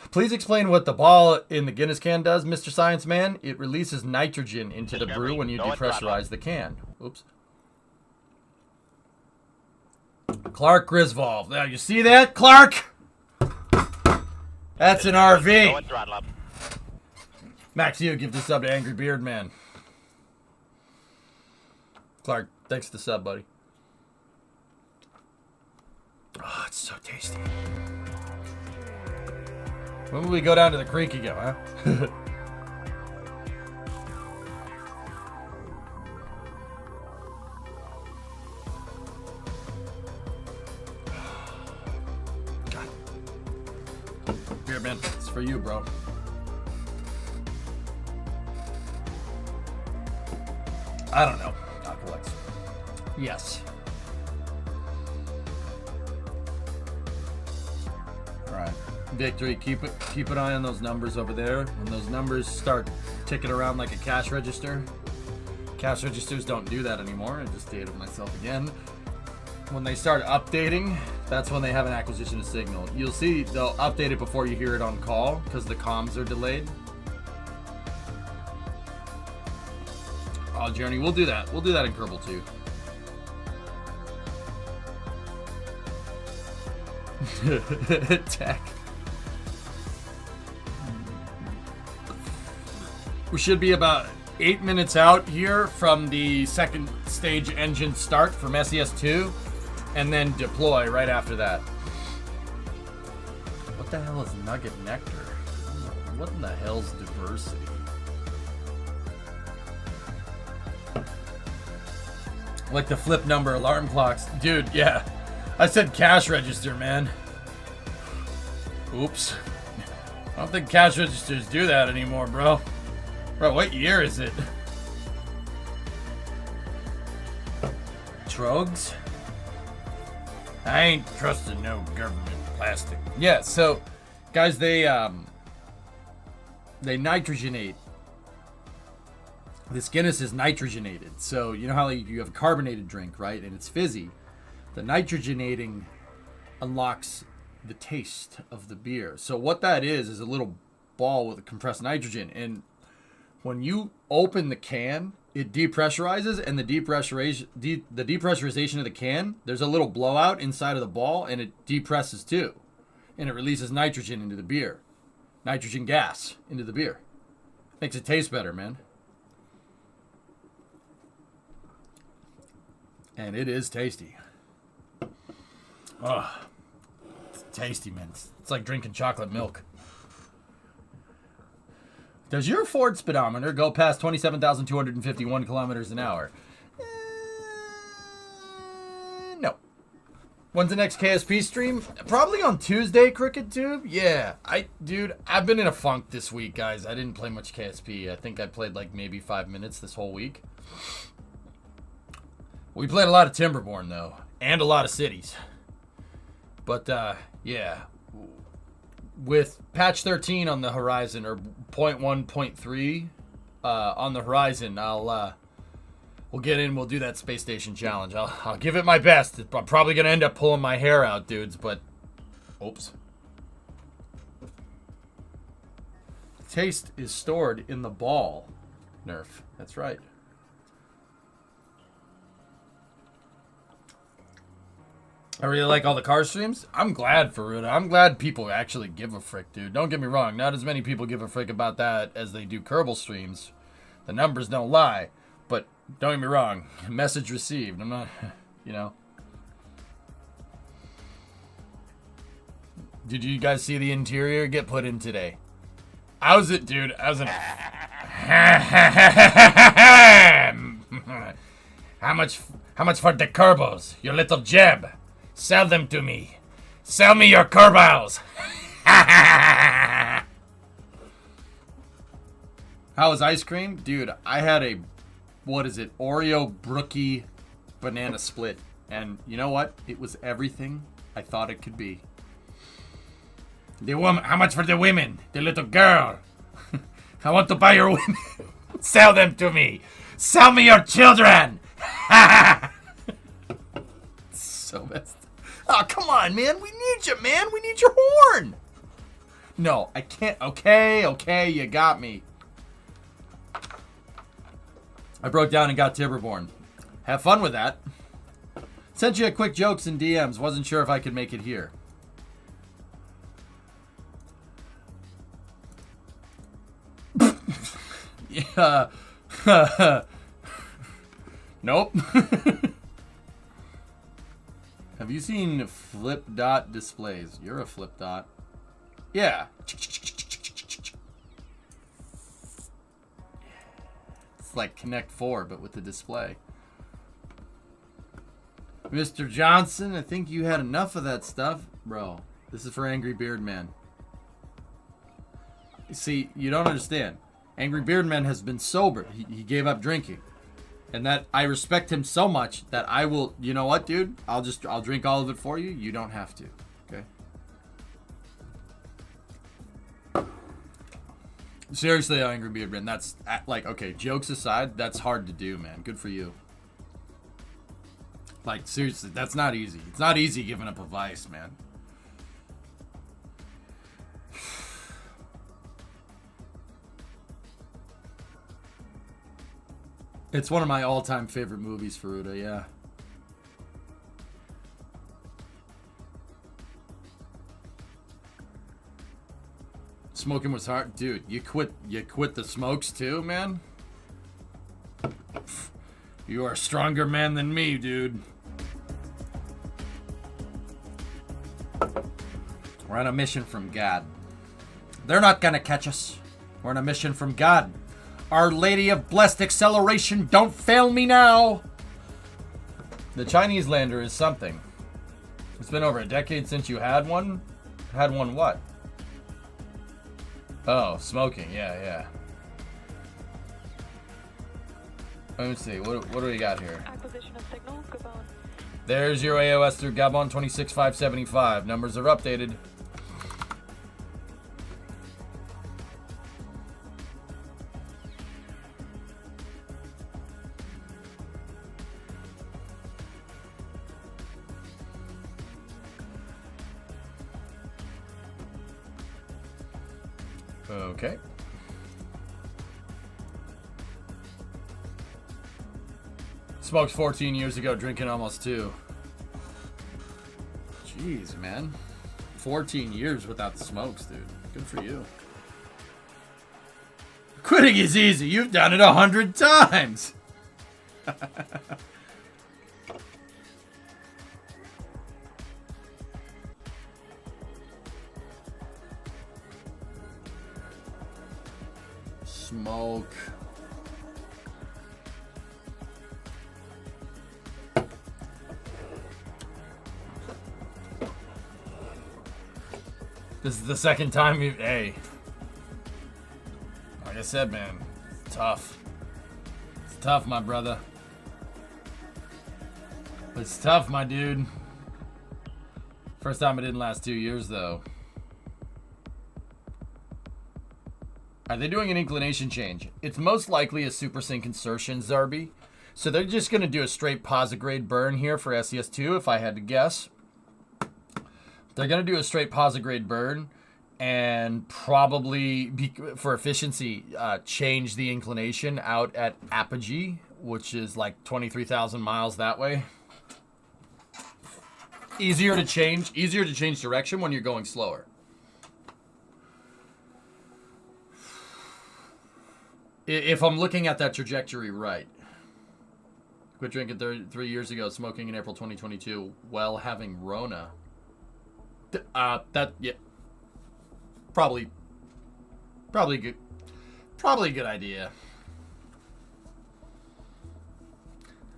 Please explain what the ball in the Guinness can does, Mr. Science Man. It releases nitrogen into the brew when you depressurize the can. Oops. Clark Griswold. Now, you see that, Clark? That's an RV. Maxio, give the sub to Angry Beard Man. Clark, thanks for the sub, buddy. Oh, it's so tasty. When will we go down to the creek again, huh? Here, man. It's for you, bro. I don't know. Alkalex. Yes. All right. Victory. Keep an eye on those numbers over there. When those numbers start ticking around like a cash register. Cash registers don't do that anymore. I just dated myself again. When they start updating, that's when they have an acquisition of signal. You'll see they'll update it before you hear it on call because the comms are delayed. Oh, Journey, we'll do that. We'll do that in Kerbal too. Tech. We should be about 8 minutes out here from the second stage engine start from SES2. And then deploy right after that. What the hell is Nugget Nectar? What in the hell's diversity? Like the flip number alarm clocks. Dude, yeah. I said cash register, man. Oops. I don't think cash registers do that anymore, bro. Bro, what year is it? Trogs? I ain't trusting no government plastic. Yeah, so guys, they nitrogenate. This Guinness is nitrogenated. So you know how you have a carbonated drink, right? And it's fizzy. The nitrogenating unlocks the taste of the beer. So what that is a little ball with compressed nitrogen. And when you open the can, it depressurizes, and the depressurization of the can, there's a little blowout inside of the ball, and it depresses too. And it releases nitrogen into the beer. Nitrogen gas into the beer. Makes it taste better, man. And it is tasty. Oh, it's tasty, man. It's like drinking chocolate milk. Does your Ford speedometer go past 27,251 kilometers an hour? No. When's the next KSP stream? Probably on Tuesday, Cricket Tube. Yeah, dude, I've been in a funk this week, guys. I didn't play much KSP. I think I played like maybe 5 minutes this whole week. We played a lot of Timberborn though, and a lot of cities. But yeah, with patch 13 on the horizon, or 0.1, 0.3 on the horizon, we'll get in. We'll do that space station challenge. I'll give it my best. I'm probably gonna end up pulling my hair out, dudes. But oops. Taste is stored in the ball. Nerf. That's right. I really like all the car streams. I'm glad, Faruda. I'm glad people actually give a frick, dude. Don't get me wrong. Not as many people give a frick about that as they do Kerbal streams. The numbers don't lie. But don't get me wrong. Message received. I'm not, you know. Did you guys see the interior get put in today? How's it, dude? I was in. How much for the Kerbals? Your little jeb. Sell them to me. Sell me your Kerbals. How was ice cream? Dude, I had a, what is it, Oreo Brookie banana split. And you know what? It was everything I thought it could be. The woman, how much for the women? The little girl. I want to buy your women. Sell them to me. Sell me your children. So messed up. Oh, come on, man. We need you, man. We need your horn. No, I can't. Okay, you got me. I broke down and got Timberborn. Have fun with that. Sent you a quick jokes in DMs. Wasn't sure if I could make it here. Yeah. Nope. Have you seen flip dot displays? You're a flip dot. Yeah. It's like Connect 4, but with the display. Mr. Johnson, I think you had enough of that stuff. Bro, this is for Angry Beard Man. See, you don't understand. Angry Beard Man has been sober. He gave up drinking. And that I respect him so much that I will, you know what, dude? I'll drink all of it for you. You don't have to. Okay? Seriously, Angry Beard Man, that's like, okay, jokes aside, that's hard to do, man. Good for you. Like, seriously, that's not easy. It's not easy giving up a vice, man. It's one of my all-time favorite movies, Faruda, yeah. Smoking was hard. Dude, you quit the smokes too, man? You are a stronger man than me, dude. We're on a mission from God. They're not gonna catch us. We're on a mission from God. Our Lady of Blessed Acceleration, don't fail me now. The Chinese lander is something. It's been over a decade since you had one. Had one what? Oh, smoking. Yeah. Let me see. What do we got here? Acquisition of signal, Gabon. There's your AOS through Gabon 26575. Numbers are updated. Okay. Smoked 14 years ago, drinking almost 2. Jeez, man. 14 years without the smokes, dude. Good for you. Quitting is easy. You've done it 100 times. Smoke. This is the second time you. Hey. Like I said, man. It's tough. It's tough, my brother. It's tough, my dude. First time it didn't last 2 years, though. Are they doing an inclination change? It's most likely a supersync insertion, Zarby. So they're just going to do a straight posigrade burn here for SES2, if I had to guess. They're going to do a straight posigrade burn and probably, for efficiency, change the inclination out at apogee, which is like 23,000 miles that way. Easier to change direction when you're going slower. If I'm looking at that trajectory right. Quit drinking 3 years ago, smoking in April 2022 while having Rona. Yeah. Probably good. Probably a good idea.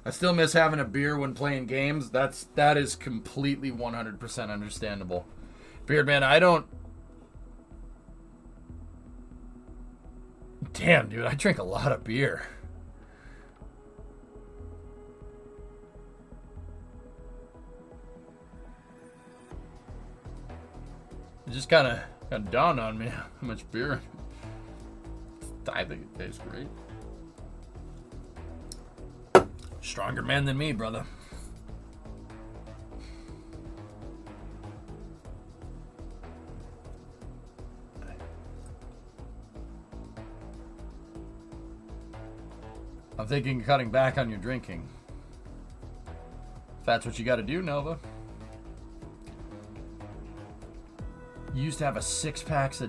I still miss having a beer when playing games. That is completely 100% understandable. Beardman, I don't. Damn, dude, I drink a lot of beer. It just kind of dawned on me how much beer. I think it tastes great. Stronger man than me, brother. I'm thinking cutting back on your drinking. If that's what you got to do, Nova. You used to have a six pack a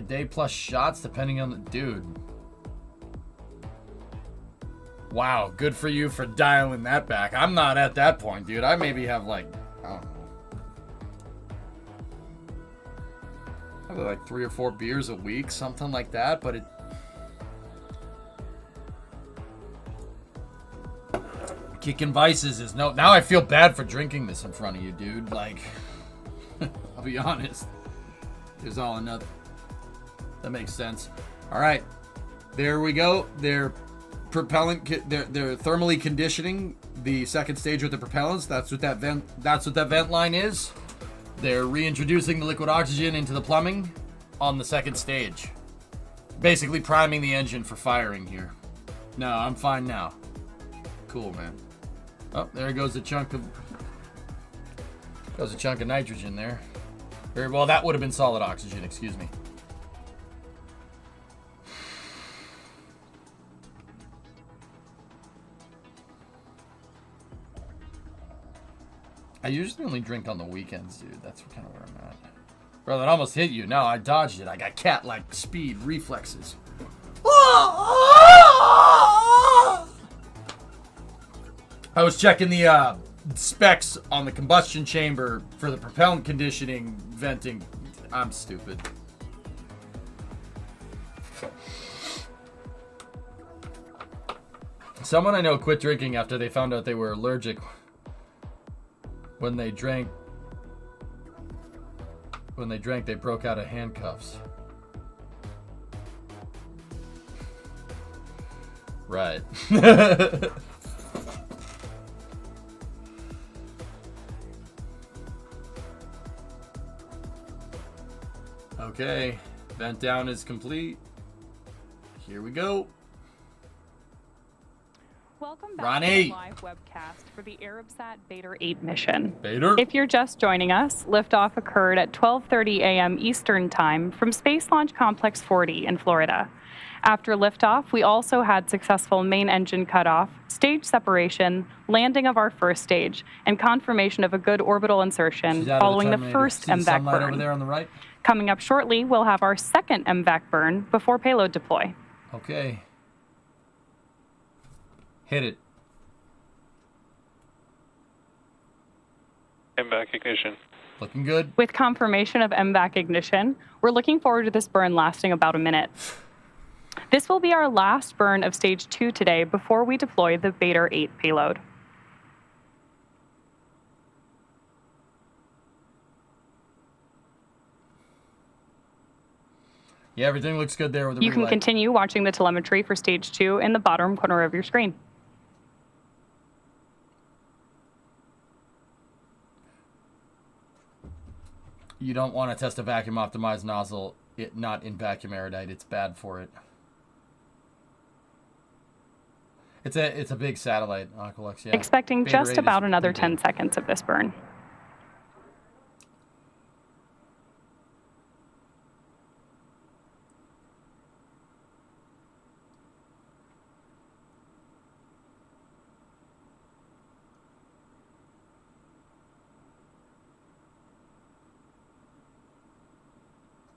day plus shots, depending on the dude. Wow, good for you for dialing that back. I'm not at that point, dude. I maybe have like, I don't know, probably like 3 or 4 beers a week, something like that. But it. Kicking vices is no. Now I feel bad for drinking this in front of you, dude. Like. I'll be honest. There's all or nothing. That makes sense. All right, there we go. They're thermally conditioning the second stage with the propellants. That's what that vent line is. They're reintroducing the liquid oxygen into the plumbing on the second stage. Basically priming the engine for firing here. No, I'm fine now. Cool, man. Oh, there goes a chunk of. That was a chunk of nitrogen there. Well, that would have been solid oxygen, excuse me. I usually only drink on the weekends, dude. That's kind of where I'm at. Bro, that almost hit you. No, I dodged it. I got cat-like speed reflexes. I was checking the specs on the combustion chamber for the propellant conditioning venting. I'm stupid. Someone I know quit drinking after they found out they were allergic when they drank. When they drank, they broke out of handcuffs. Right. Okay, vent down is complete. Here we go. Welcome back Ronnie. to the live webcast for the Arabsat BADR-8 mission. BADR? If you're just joining us, liftoff occurred at 12:30 a.m. Eastern Time from Space Launch Complex 40 in Florida. After liftoff, we also had successful main engine cutoff, stage separation, landing of our first stage, and confirmation of a good orbital insertion following the first MVAC burn. Over there on the right. Coming up shortly, we'll have our second MVAC burn before payload deploy. Okay. Hit it. MVAC ignition. Looking good. With confirmation of MVAC ignition, we're looking forward to this burn lasting about a minute. This will be our last burn of Stage 2 today before we deploy the BADR-8 payload. Yeah, everything looks good there with the You can relay. continue watching the telemetry for Stage 2 in the bottom corner of your screen. You don't want to test a vacuum optimized nozzle not in vacuum erudite. It's bad for it. It's a big satellite, Aqualux, yeah. Expecting BADR-8 just about is another pretty 10 big. seconds of this burn.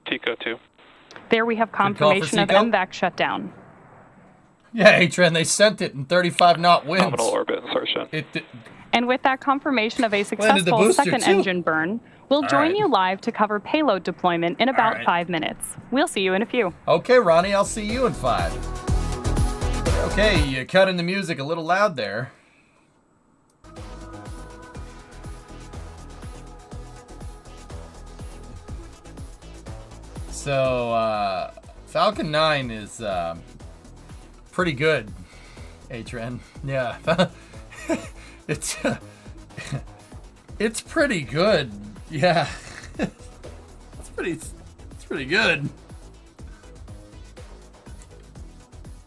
TECO 2. There we have call for confirmation of Seco. MVAC shutdown. Yeah, Atren, they sent it in 35 knot winds. Nominal orbit insertion. And with that confirmation of a Landed the successful booster, second too. engine burn, we'll join right. you live to cover payload deployment in about right. 5 minutes. We'll see you in a few. Okay, Ronnie, I'll see you in 5. Okay, you cutting the music a little loud there. So, Falcon 9 is pretty good, Atren. Yeah. it's it's pretty good. Yeah. it's pretty good.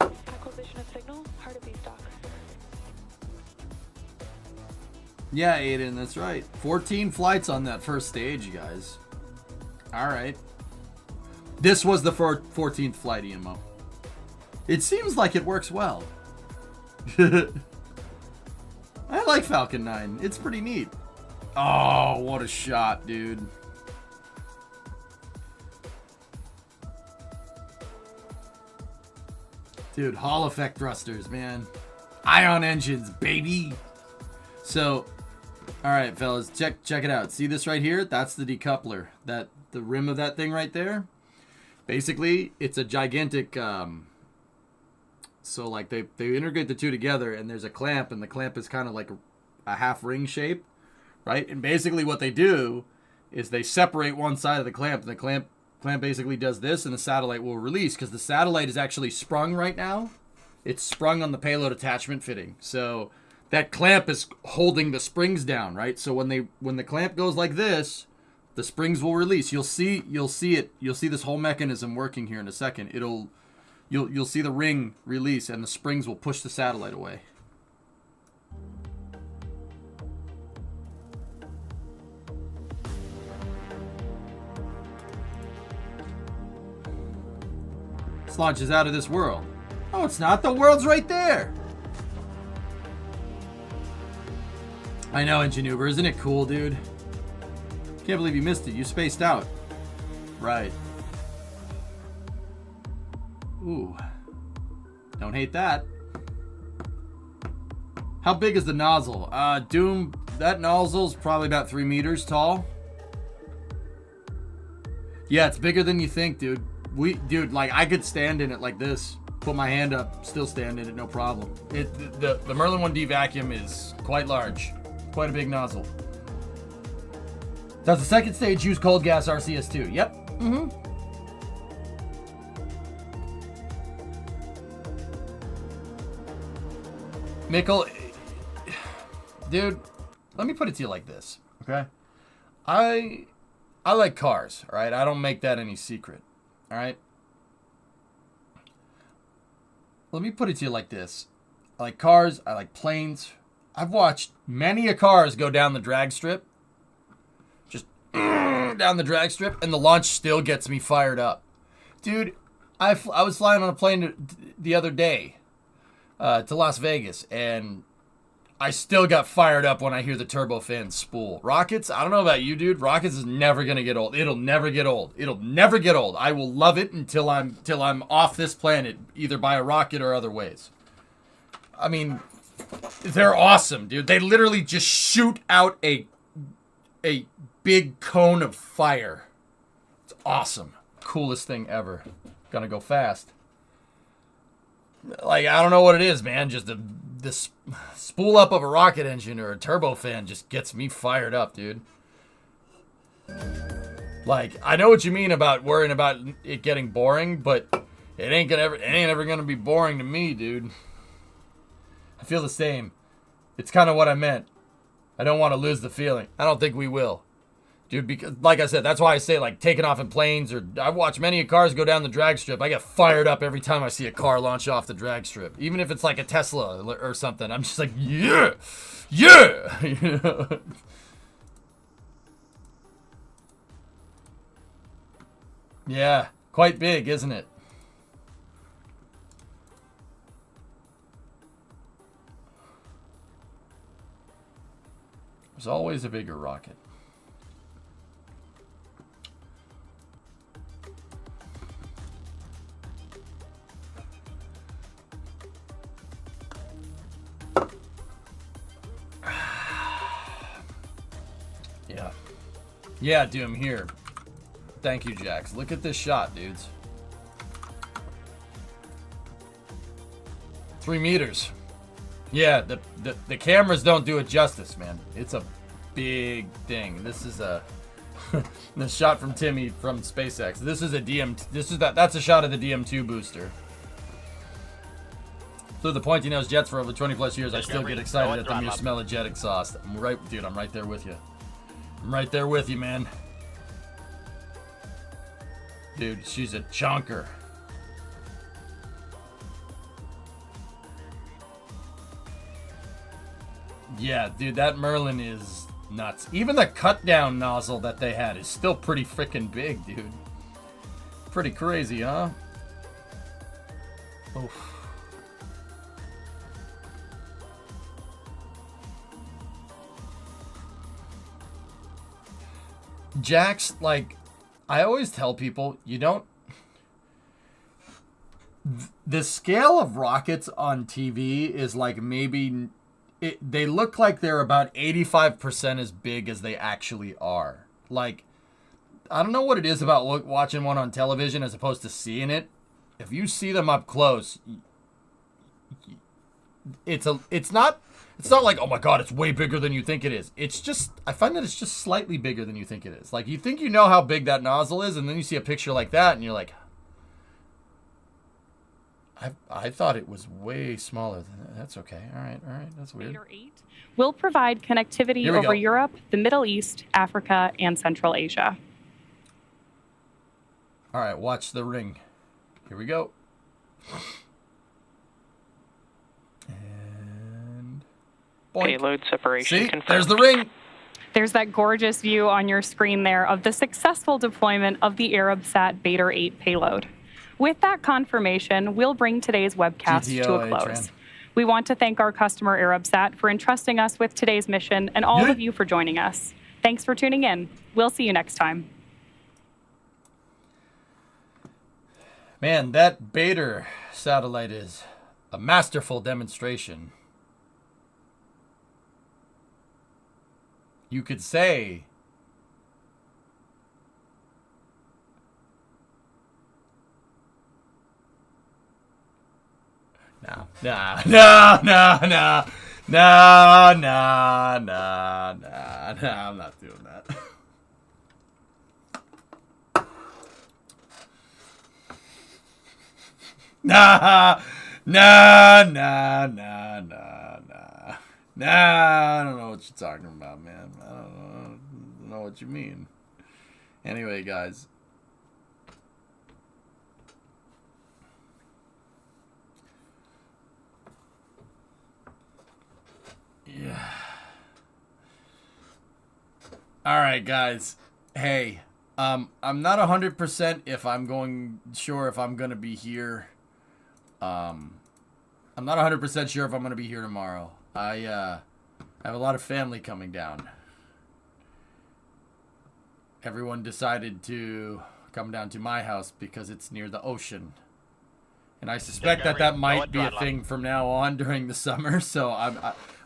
Acquisition of signal, hard to be stock. Yeah, Aiden, that's right. 14 flights on that first stage, you guys. All right. This was the 14th flight, EMO. It seems like it works well. I like Falcon 9. It's pretty neat. Oh, what a shot, dude. Dude, Hall effect thrusters, man. Ion engines, baby. So, all right, fellas, check it out. See this right here? That's the decoupler. The rim of that thing right there. Basically, it's a gigantic. So like they integrate the two together, and there's a clamp, and the clamp is kind of like a half ring shape, right? And basically, what they do is they separate one side of the clamp, and the clamp basically does this, and the satellite will release because the satellite is actually sprung right now. It's sprung on the payload attachment fitting, so that clamp is holding the springs down, right? So when the clamp goes like this, the springs will release. You'll see it. You'll see this whole mechanism working here in a second. You'll see the ring release, and the springs will push the satellite away. This launch is out of this world. Oh, it's not. The world's right there. I know, Ingenuber. Isn't it cool, dude? Can't believe you missed it. You spaced out. Right. Ooh. Don't hate that. How big is the nozzle? Doom, that nozzle's probably about 3 meters tall. Yeah, it's bigger than you think, dude. Dude, like, I could stand in it like this. Put my hand up, still stand in it, no problem. The Merlin 1D vacuum is quite large. Quite a big nozzle. Does the second stage use cold gas RCS2? Yep. Mm-hmm. Mikkel, dude, let me put it to you like this, okay? I like cars, all right? I don't make that any secret, all right? Let me put it to you like this. I like cars, I like planes. I've watched many a cars go down the drag strip. Just down the drag strip, and the launch still gets me fired up. Dude, I was flying on a plane the other day to Las Vegas, and I still got fired up when I hear the turbofan spool. Rockets, I don't know about you, dude. Rockets is never gonna get old. It'll never get old. It'll never get old. I will love it until I'm off this planet, either by a rocket or other ways. I mean, they're awesome, dude. They literally just shoot out a big cone of fire. It's awesome. Coolest thing ever. Gonna go fast. Like, I don't know what it is, man. Just this spool up of a rocket engine or a turbofan just gets me fired up, dude. Like, I know what you mean about worrying about it getting boring, but it ain't ever gonna be boring to me, dude. I feel the same. It's kind of what I meant. I don't want to lose the feeling. I don't think we will. Dude, because, like I said, that's why I say, like, taking off in planes, or I've watched many cars go down the drag strip. I get fired up every time I see a car launch off the drag strip. Even if it's like a Tesla or something. I'm just like, yeah! Yeah! You know? Yeah. Quite big, isn't it? There's always a bigger rocket. Yeah. Yeah, Doom, here. Thank you, Jax. Look at this shot, dudes. 3 meters. Yeah, the cameras don't do it justice, man. It's a big thing. This is a the shot from Timmy from SpaceX. This is a that's a shot of the DM2 booster. Through the pointy nose jets for over 20 plus years, I still get excited at the mere smell of jet exhaust. I'm right there with you. I'm right there with you, man. Dude, she's a chonker. Yeah, dude, that Merlin is nuts. Even the cut down nozzle that they had is still pretty freaking big, dude. Pretty crazy, huh? Oof. Jax, like, I always tell people, you don't... The scale of rockets on TV is like maybe... they look like they're about 85% as big as they actually are. Like, I don't know what it is about watching one on television as opposed to seeing it. If you see them up close, it's not like, oh my god, it's way bigger than you think it is. It's just, I find that it's just slightly bigger than you think it is. Like, you think you know how big that nozzle is, and then you see a picture like that, and you're like, I thought it was way smaller than that. That's okay. All right. That's weird. BADR-8 will provide connectivity over Europe, the Middle East, Africa, and Central Asia. All right, watch the ring. Here we go. And boink. Payload separation See? confirmed. There's the ring. There's that gorgeous view on your screen there of the successful deployment of the Arabsat BADR-8 payload. With that confirmation, we'll bring today's webcast to a close. We want to thank our customer Arabsat for entrusting us with today's mission, and all of you for joining us. Thanks for tuning in. We'll see you next time. Man, that BADR satellite is a masterful demonstration. You could say No, I'm not doing that. Nah, I don't know what you're talking about, man. I don't know what you mean. Anyway, guys. Yeah. All right, guys. Hey, I'm not 100% if I'm sure if I'm gonna be here. I'm not 100% sure if I'm gonna be here tomorrow. I have a lot of family coming down. Everyone decided to come down to my house because it's near the ocean. And I suspect that might be a thing from now on during the summer. So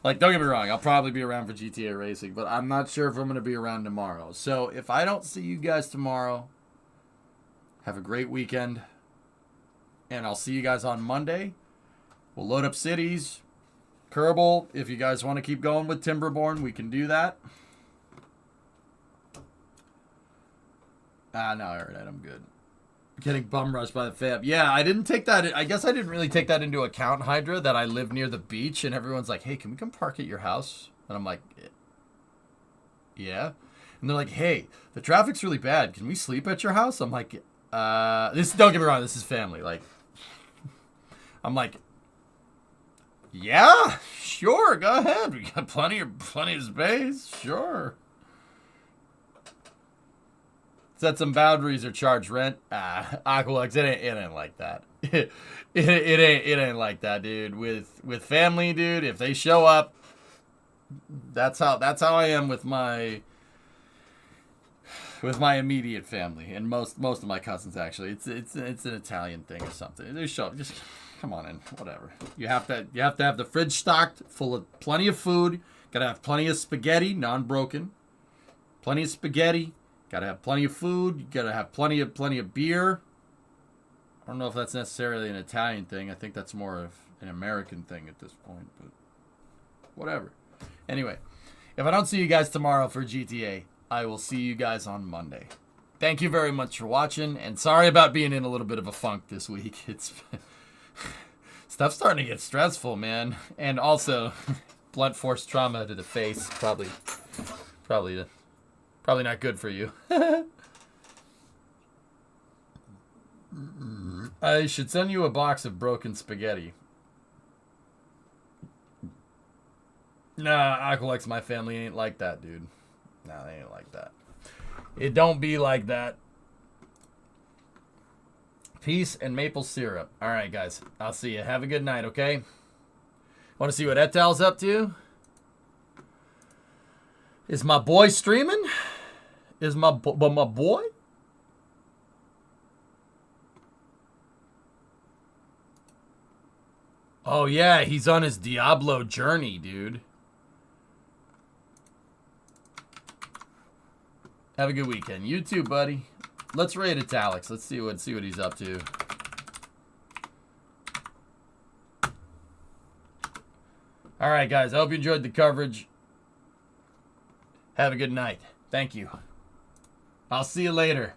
like, don't get me wrong, I'll probably be around for GTA Racing, but I'm not sure if I'm going to be around tomorrow. So if I don't see you guys tomorrow, have a great weekend. And I'll see you guys on Monday. We'll load up cities. Kerbal, if you guys want to keep going with Timberborn, we can do that. No, alright, I'm good. Getting bum rushed by the fam. Yeah, I didn't take that. I guess I didn't really take that into account, Hydra, that I live near the beach, and everyone's like, hey, can we come park at your house? And I'm like, yeah. And they're like, hey, the traffic's really bad. Can we sleep at your house? I'm like, don't get me wrong, this is family. Like, I'm like, yeah, sure, go ahead. We got plenty of space, sure. Set some boundaries or charge rent. Aqualux, it ain't like that. it ain't like that, dude. With family, dude, if they show up, that's how I am with my immediate family and most of my cousins actually. It's an Italian thing or something. They show up, just come on in, whatever. You have to have the fridge stocked full of plenty of food. Gotta have plenty of spaghetti, non-broken. Plenty of spaghetti. Gotta have plenty of food. You gotta have plenty of beer. I don't know if that's necessarily an Italian thing. I think that's more of an American thing at this point, but whatever. Anyway, if I don't see you guys tomorrow for GTA, I will see you guys on Monday. Thank you very much for watching, and sorry about being in a little bit of a funk this week. It's stuff's starting to get stressful, man. And also, blunt force trauma to the face, probably not good for you. I should send you a box of broken spaghetti. Nah, Aqualex, my family ain't like that, dude. Nah, they ain't like that. It don't be like that. Peace and maple syrup. All right, guys. I'll see you. Have a good night, okay? Want to see what Etal's up to? Is my boy streaming? Is my boy? Oh, yeah. He's on his Diablo journey, dude. Have a good weekend. You too, buddy. Let's raid Italics. Let's see what he's up to. All right, guys. I hope you enjoyed the coverage. Have a good night. Thank you. I'll see you later.